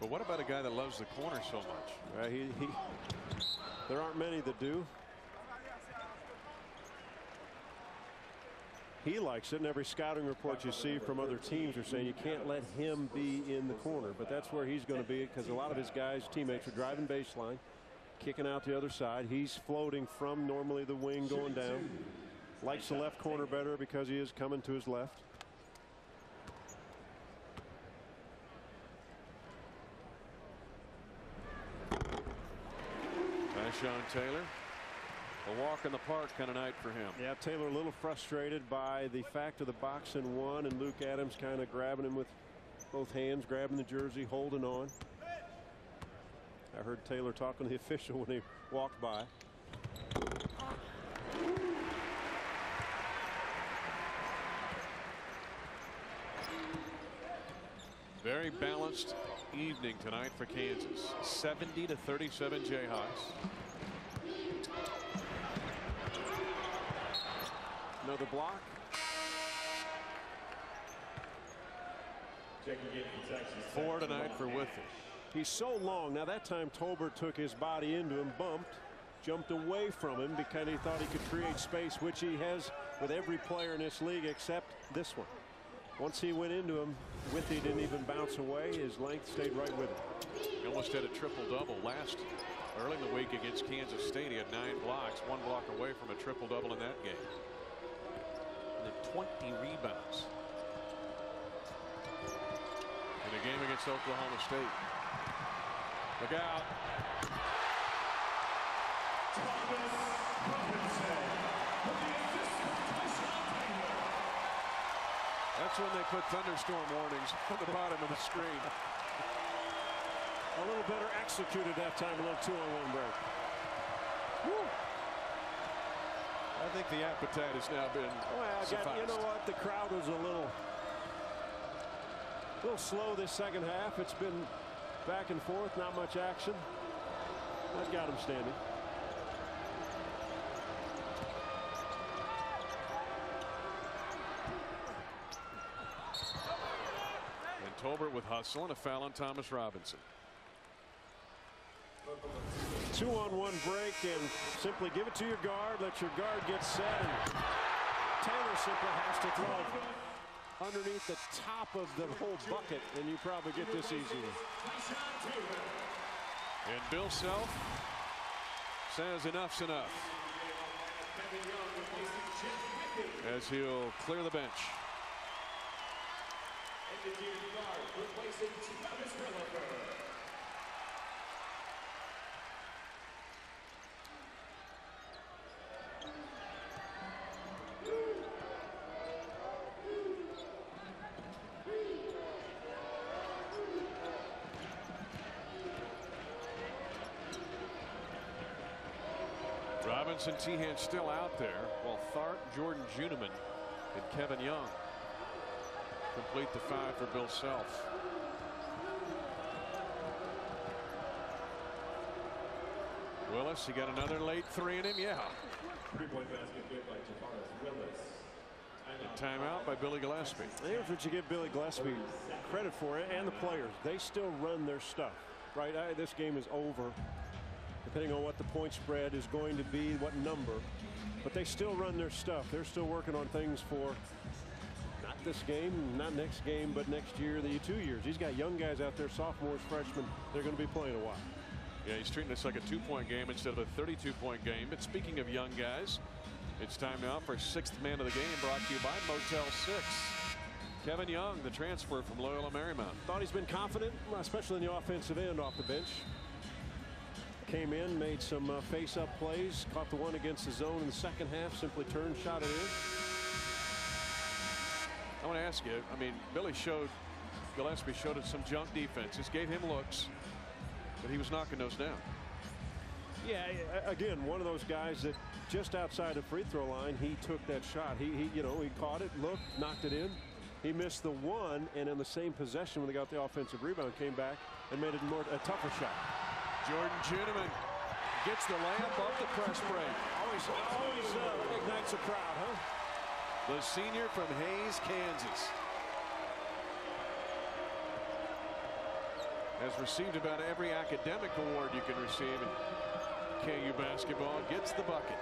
But what about a guy that loves the corner so much? There aren't many that do. He likes it, and every scouting report you see from other teams are saying you can't let him be in the corner, but that's where he's going to be because a lot of his guys, teammates, are driving baseline, kicking out the other side. He's floating from normally the wing going down. Likes the left corner better because he is coming to his left. Sean Taylor, a walk in the park kind of night for him. Yeah, Taylor a little frustrated by the fact of the box and one, and Luke Adams kind of grabbing him with both hands, grabbing the jersey, holding on. I heard Taylor talking to the official when he walked by. Very balanced evening tonight for Kansas. 70-37 Jayhawks. Another block. Four tonight for Withy. He's so long. Now that time Tolbert took his body into him, bumped, jumped away from him because he thought he could create space, which he has with every player in this league except this one. Once he went into him, Withy didn't even bounce away. His length stayed right with him. He almost had a triple-double early in the week against Kansas State. He had 9 blocks, 1 block away from a triple-double in that game. And then 20 rebounds in a game against Oklahoma State. Look out. That's when they put thunderstorm warnings on the bottom of the screen. A little better executed that time, a little 2-on-1 break. Woo. I think the appetite has now been sufficed. You know what? The crowd was a little slow this second half. It's been back and forth, not much action. That got him standing. And Tolbert with hustle and a foul on Thomas Robinson. 2-on-1 break and simply give it to your guard. Let your guard get set. And Taylor simply has to throw it underneath the top of the whole bucket, and you probably get this easily. And Bill Self says enough's enough as he'll clear the bench. Robinson Tehan still out there, while Tharp, Jordan Juneman, and Kevin Young complete the 5 for Bill Self. Willis, he got another late 3 in him. Yeah. A timeout by Billy Gillespie. Here's what you give Billy Gillespie credit for, and the players. They still run their stuff. Right, this game is over, depending on what the point spread is going to be, what number. But they still run their stuff. They're still working on things for not this game, not next game, but next year, the 2 years. He's got young guys out there, sophomores, freshmen. They're going to be playing a while. Yeah, he's treating this like a 2-point game instead of a 32-point game. But speaking of young guys, it's time now for 6th man of the game, brought to you by Motel 6. Kevin Young, the transfer from Loyola Marymount. Thought he's been confident, especially in the offensive end off the bench. Came in, made some face-up plays, caught the one against the zone in the second half, simply turned, shot it in. I want to ask you, I mean, Gillespie showed us some junk defenses, gave him looks, but he was knocking those down. Yeah, again, one of those guys that just outside the free throw line, he took that shot. He caught it, looked, knocked it in. He missed the one, and in the same possession when they got the offensive rebound, came back and made it a tougher shot. Jordan Juneman gets the layup off the press break. Always ignites a crowd, huh? The senior from Hayes, Kansas, has received about every academic award you can receive in KU basketball. Gets the bucket.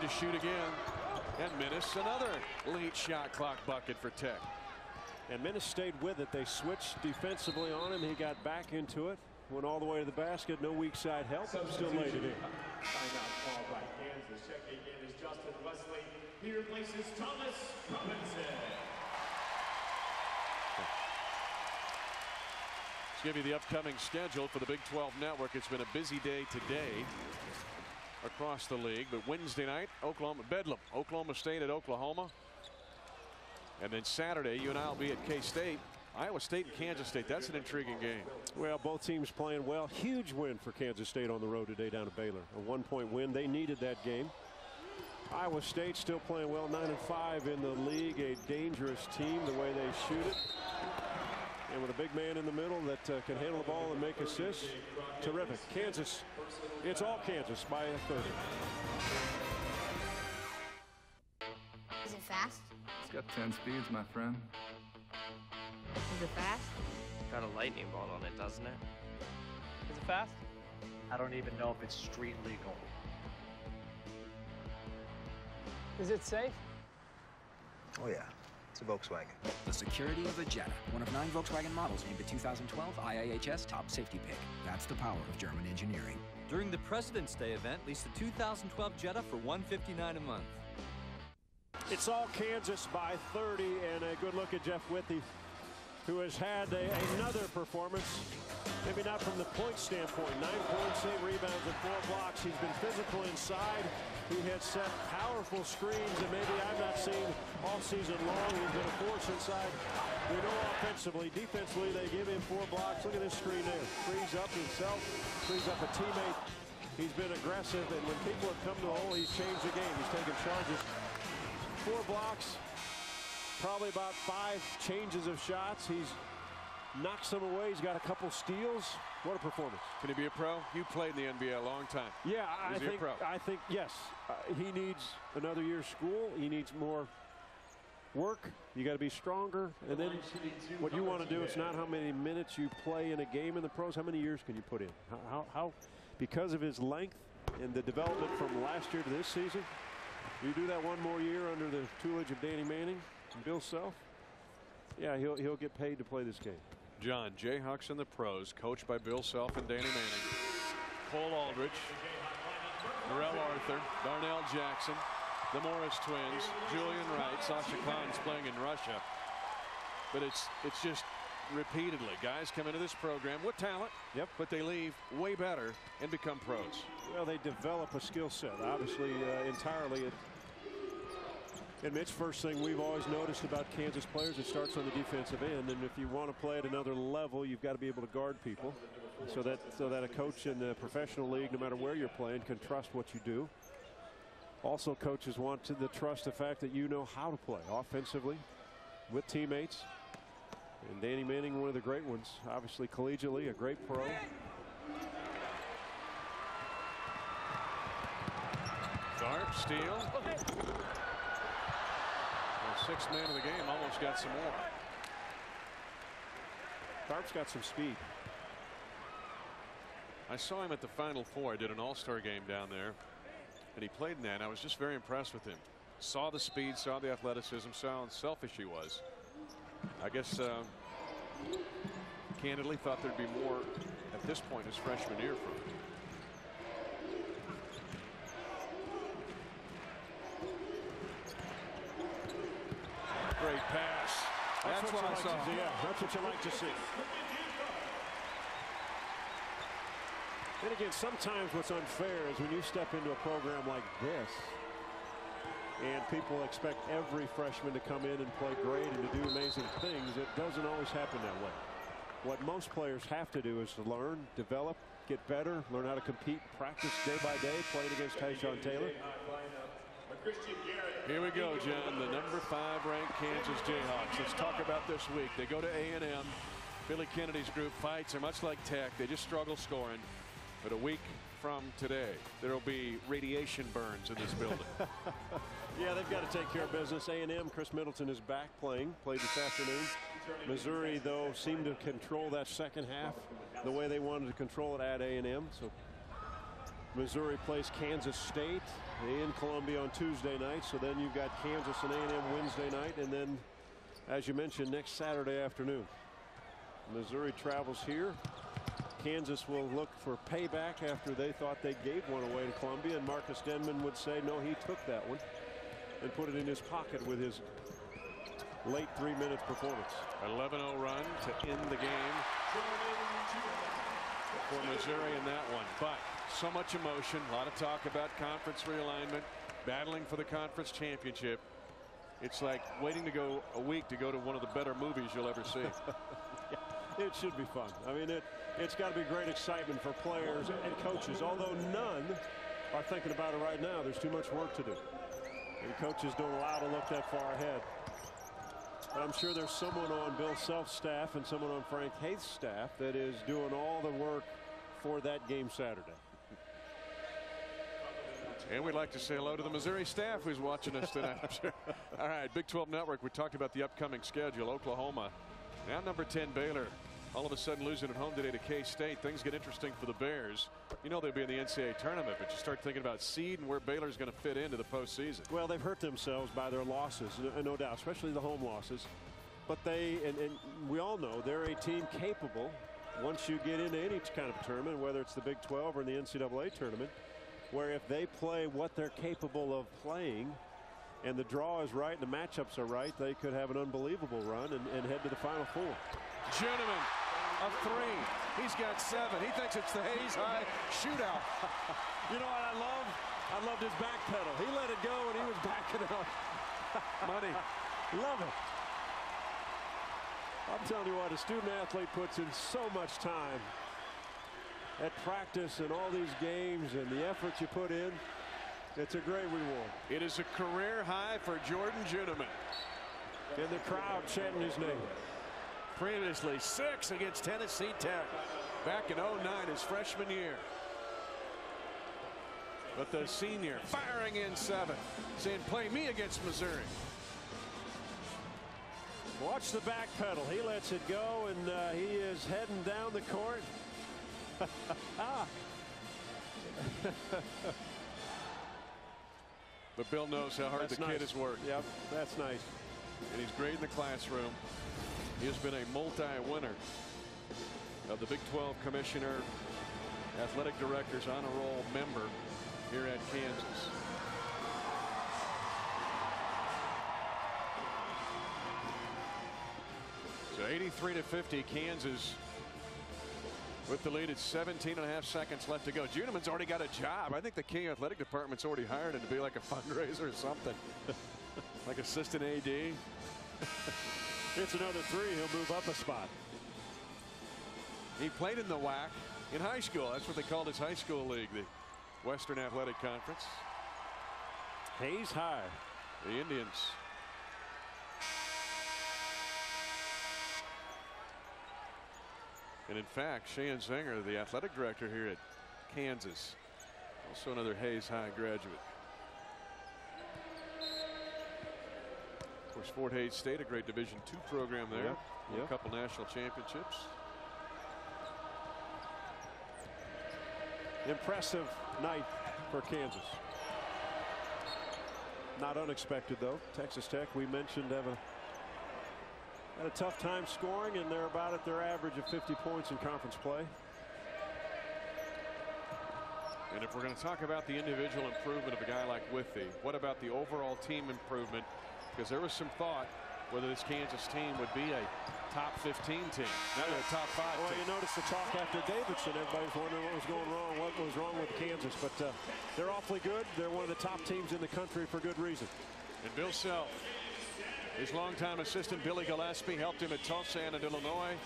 To shoot again, and Minnis another late shot clock bucket for Tech. And Minnis stayed with it. They switched defensively on him. He got back into it, went all the way to the basket. No weak side help, still laid it in. Timeout called by Kansas. Checking in is Justin Wesley. He replaces Thomas Robinson. Let's give you the upcoming schedule for the Big 12 Network. It's been a busy day today across the league, but Wednesday night, Bedlam, Oklahoma State at Oklahoma. And then Saturday, you and I will be at K-State. Iowa State and Kansas State. That's an intriguing game. Well, both teams playing well. Huge win for Kansas State on the road today down to Baylor. A 1-point win. They needed that game. Iowa State still playing well, 9-5 in the league. A dangerous team the way they shoot it. And with a big man in the middle that can handle the ball and make assists. Terrific. Kansas, it's all Kansas by 30. Is it fast? It's got 10 speeds, my friend. Is it fast? Got a lightning bolt on it, doesn't it? Is it fast? I don't even know if it's street legal. Is it safe? Oh, yeah. It's a Volkswagen. The security of a Jetta, one of 9 Volkswagen models named the 2012 IIHS Top Safety Pick. That's the power of German engineering. During the President's Day event, lease the 2012 Jetta for $159 a month. It's all Kansas by 30, and a good look at Jeff Withey, who has had another performance. Maybe not from the point standpoint. 9 points, 8 rebounds, and 4 blocks. He's been physical inside. He has set powerful screens that maybe I've not seen all season long. He's been a force inside. We know offensively. Defensively, they give him 4 blocks. Look at this screen there. Frees up himself, frees up a teammate. He's been aggressive, and when people have come to the hole, he's changed the game. He's taken charges. 4 blocks, probably about 5 changes of shots. He's knocked some away. He's got a couple steals. What a performance. Can he be a pro? You played in the NBA a long time. Yeah, I think yes. He needs another year of school. He needs more work. You got to be stronger. And then what you want to do, it's not how many minutes you play in a game in the pros. How many years can you put in? How because of his length and the development from last year to this season, you do that one more year under the tutelage of Danny Manning and Bill Self. Yeah, he'll get paid to play this game. John, Jayhawks in the pros, coached by Bill Self and Danny Manning. Cole Aldrich, Darrell Arthur, Darnell Jackson, the Morris twins, Julian Wright, Sasha Khan's playing in Russia. But it's just repeatedly. Guys come into this program with talent, but they leave way better and become pros. Well, they develop a skill set, obviously, entirely. And Mitch, first thing we've always noticed about Kansas players, it starts on the defensive end. And if you want to play at another level, you've got to be able to guard people so that a coach in the professional league, no matter where you're playing, can trust what you do. Also, coaches want to trust the fact that you know how to play offensively with teammates. And Danny Manning, one of the great ones, obviously collegiately, a great pro. Tharp, steal. The sixth man of the game almost got some more. Tharp's got some speed. I saw him at the Final Four. I did an all-star game down there, and he played in that, and I was just very impressed with him. Saw the speed, saw the athleticism, saw how selfish he was. I guess candidly thought there'd be more at this point his freshman year from him. Great pass. That's what I saw. Yeah, that's what you like to see. And again, sometimes what's unfair is when you step into a program like this and people expect every freshman to come in and play great and to do amazing things. It doesn't always happen that way. What most players have to do is to learn, develop, get better, learn how to compete, practice day by day, playing against Tyshawn Taylor. Here we go, John. The number 5 ranked Kansas Jayhawks. Let's talk about this week. They go to A&M. Billy Kennedy's group fights are much like Tech. They just struggle scoring. But a week from today, there will be radiation burns in this building. Yeah, they've got to take care of business. A&M, Chris Middleton is back played this afternoon. Missouri, though, seemed to control that second half the way they wanted to control it at A&M. So Missouri plays Kansas State in Columbia on Tuesday night. So then you've got Kansas and A&M Wednesday night. And then, as you mentioned, next Saturday afternoon. Missouri travels here. Kansas will look for payback after they thought they gave one away to Columbia. And Marcus Denman would say, no, he took that one and put it in his pocket with his late 3-minute performance. 11-0 run to end the game for Missouri in that one. But so much emotion, a lot of talk about conference realignment, battling for the conference championship. It's like waiting to go a week to go to one of the better movies you'll ever see. It should be fun. I mean, it's got to be great excitement for players and coaches, although none are thinking about it right now. There's too much work to do. And coaches don't allow to look that far ahead. But I'm sure there's someone on Bill Self's staff and someone on Frank Haith's staff that is doing all the work for that game Saturday. And we'd like to say hello to the Missouri staff who's watching us tonight, I'm sure. All right, Big 12 Network, we talked about the upcoming schedule. Oklahoma, now number 10 Baylor, all of a sudden losing at home today to K-State. Things get interesting for the Bears. You know they'll be in the NCAA tournament, but you start thinking about seed and where Baylor's going to fit into the postseason. Well, they've hurt themselves by their losses, no doubt, especially the home losses. But and we all know they're a team capable, once you get into any kind of tournament, whether it's the Big 12 or the NCAA tournament, where if they play what they're capable of playing and the draw is right and the matchups are right, they could have an unbelievable run and head to the Final Four. Gentlemen, a 3. He's got 7. He thinks it's the Hayes High shootout. You know what I love? I loved his back pedal. He let it go and he was backing up. Money. Love it. I'm telling you what, a student athlete puts in so much time at practice and all these games and the effort you put in. It's a great reward. It is a career high for Jordan Ginneman. And the crowd chanting his name. Previously 6 against Tennessee Tech back in 09, his freshman year. But the senior firing in 7, saying play me against Missouri. Watch the back pedal. He lets it go and he is heading down the court. But Bill knows how hard the kid has worked. Yep, that's nice. And he's great in the classroom. He has been a multi-winner of the Big 12 Commissioner, Athletic Director's Honor Roll member here at Kansas. So 83-50, Kansas with the lead at 17.5 seconds left to go. Juneman's already got a job. I think the King Athletic Department's already hired him to be like a fundraiser or something. Like assistant AD. It's another three. He'll move up a spot. He played in the WAC in high school. That's what they called his high school league, the Western Athletic Conference. Hayes high. The Indians. And in fact, Shane Zenger, the athletic director here at Kansas, also another Hayes High graduate. Of course, Fort Hays State, a great Division II program there. Yep. Yep. A couple national championships. Impressive night for Kansas. Not unexpected, though. Texas Tech, we mentioned, had a tough time scoring, and they're about at their average of 50 points in conference play. And if we're going to talk about the individual improvement of a guy like Withey, what about the overall team improvement? Because there was some thought whether this Kansas team would be a top 15 team, not a top 5 well, team. You notice the talk after Davidson. Everybody's wondering what was going wrong, what was wrong with Kansas. But they're awfully good. They're one of the top teams in the country for good reason. And Bill Self, his longtime assistant Billy Gillespie, helped him at Tulsa and at Illinois.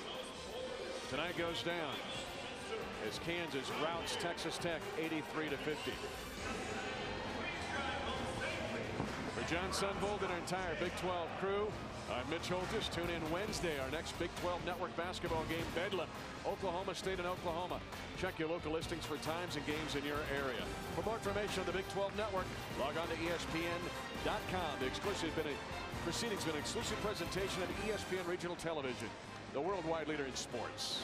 Tonight goes down as Kansas routs Texas Tech 83-50. For John Sunvold and our entire Big 12 crew, I'm Mitch Holtis. Tune in Wednesday, our next Big 12 Network basketball game, Bedlam, Oklahoma State and Oklahoma. Check your local listings for times and games in your area. For more information on the Big 12 Network, log on to ESPN.com. The proceedings been an exclusive presentation of ESPN Regional Television, the worldwide leader in sports.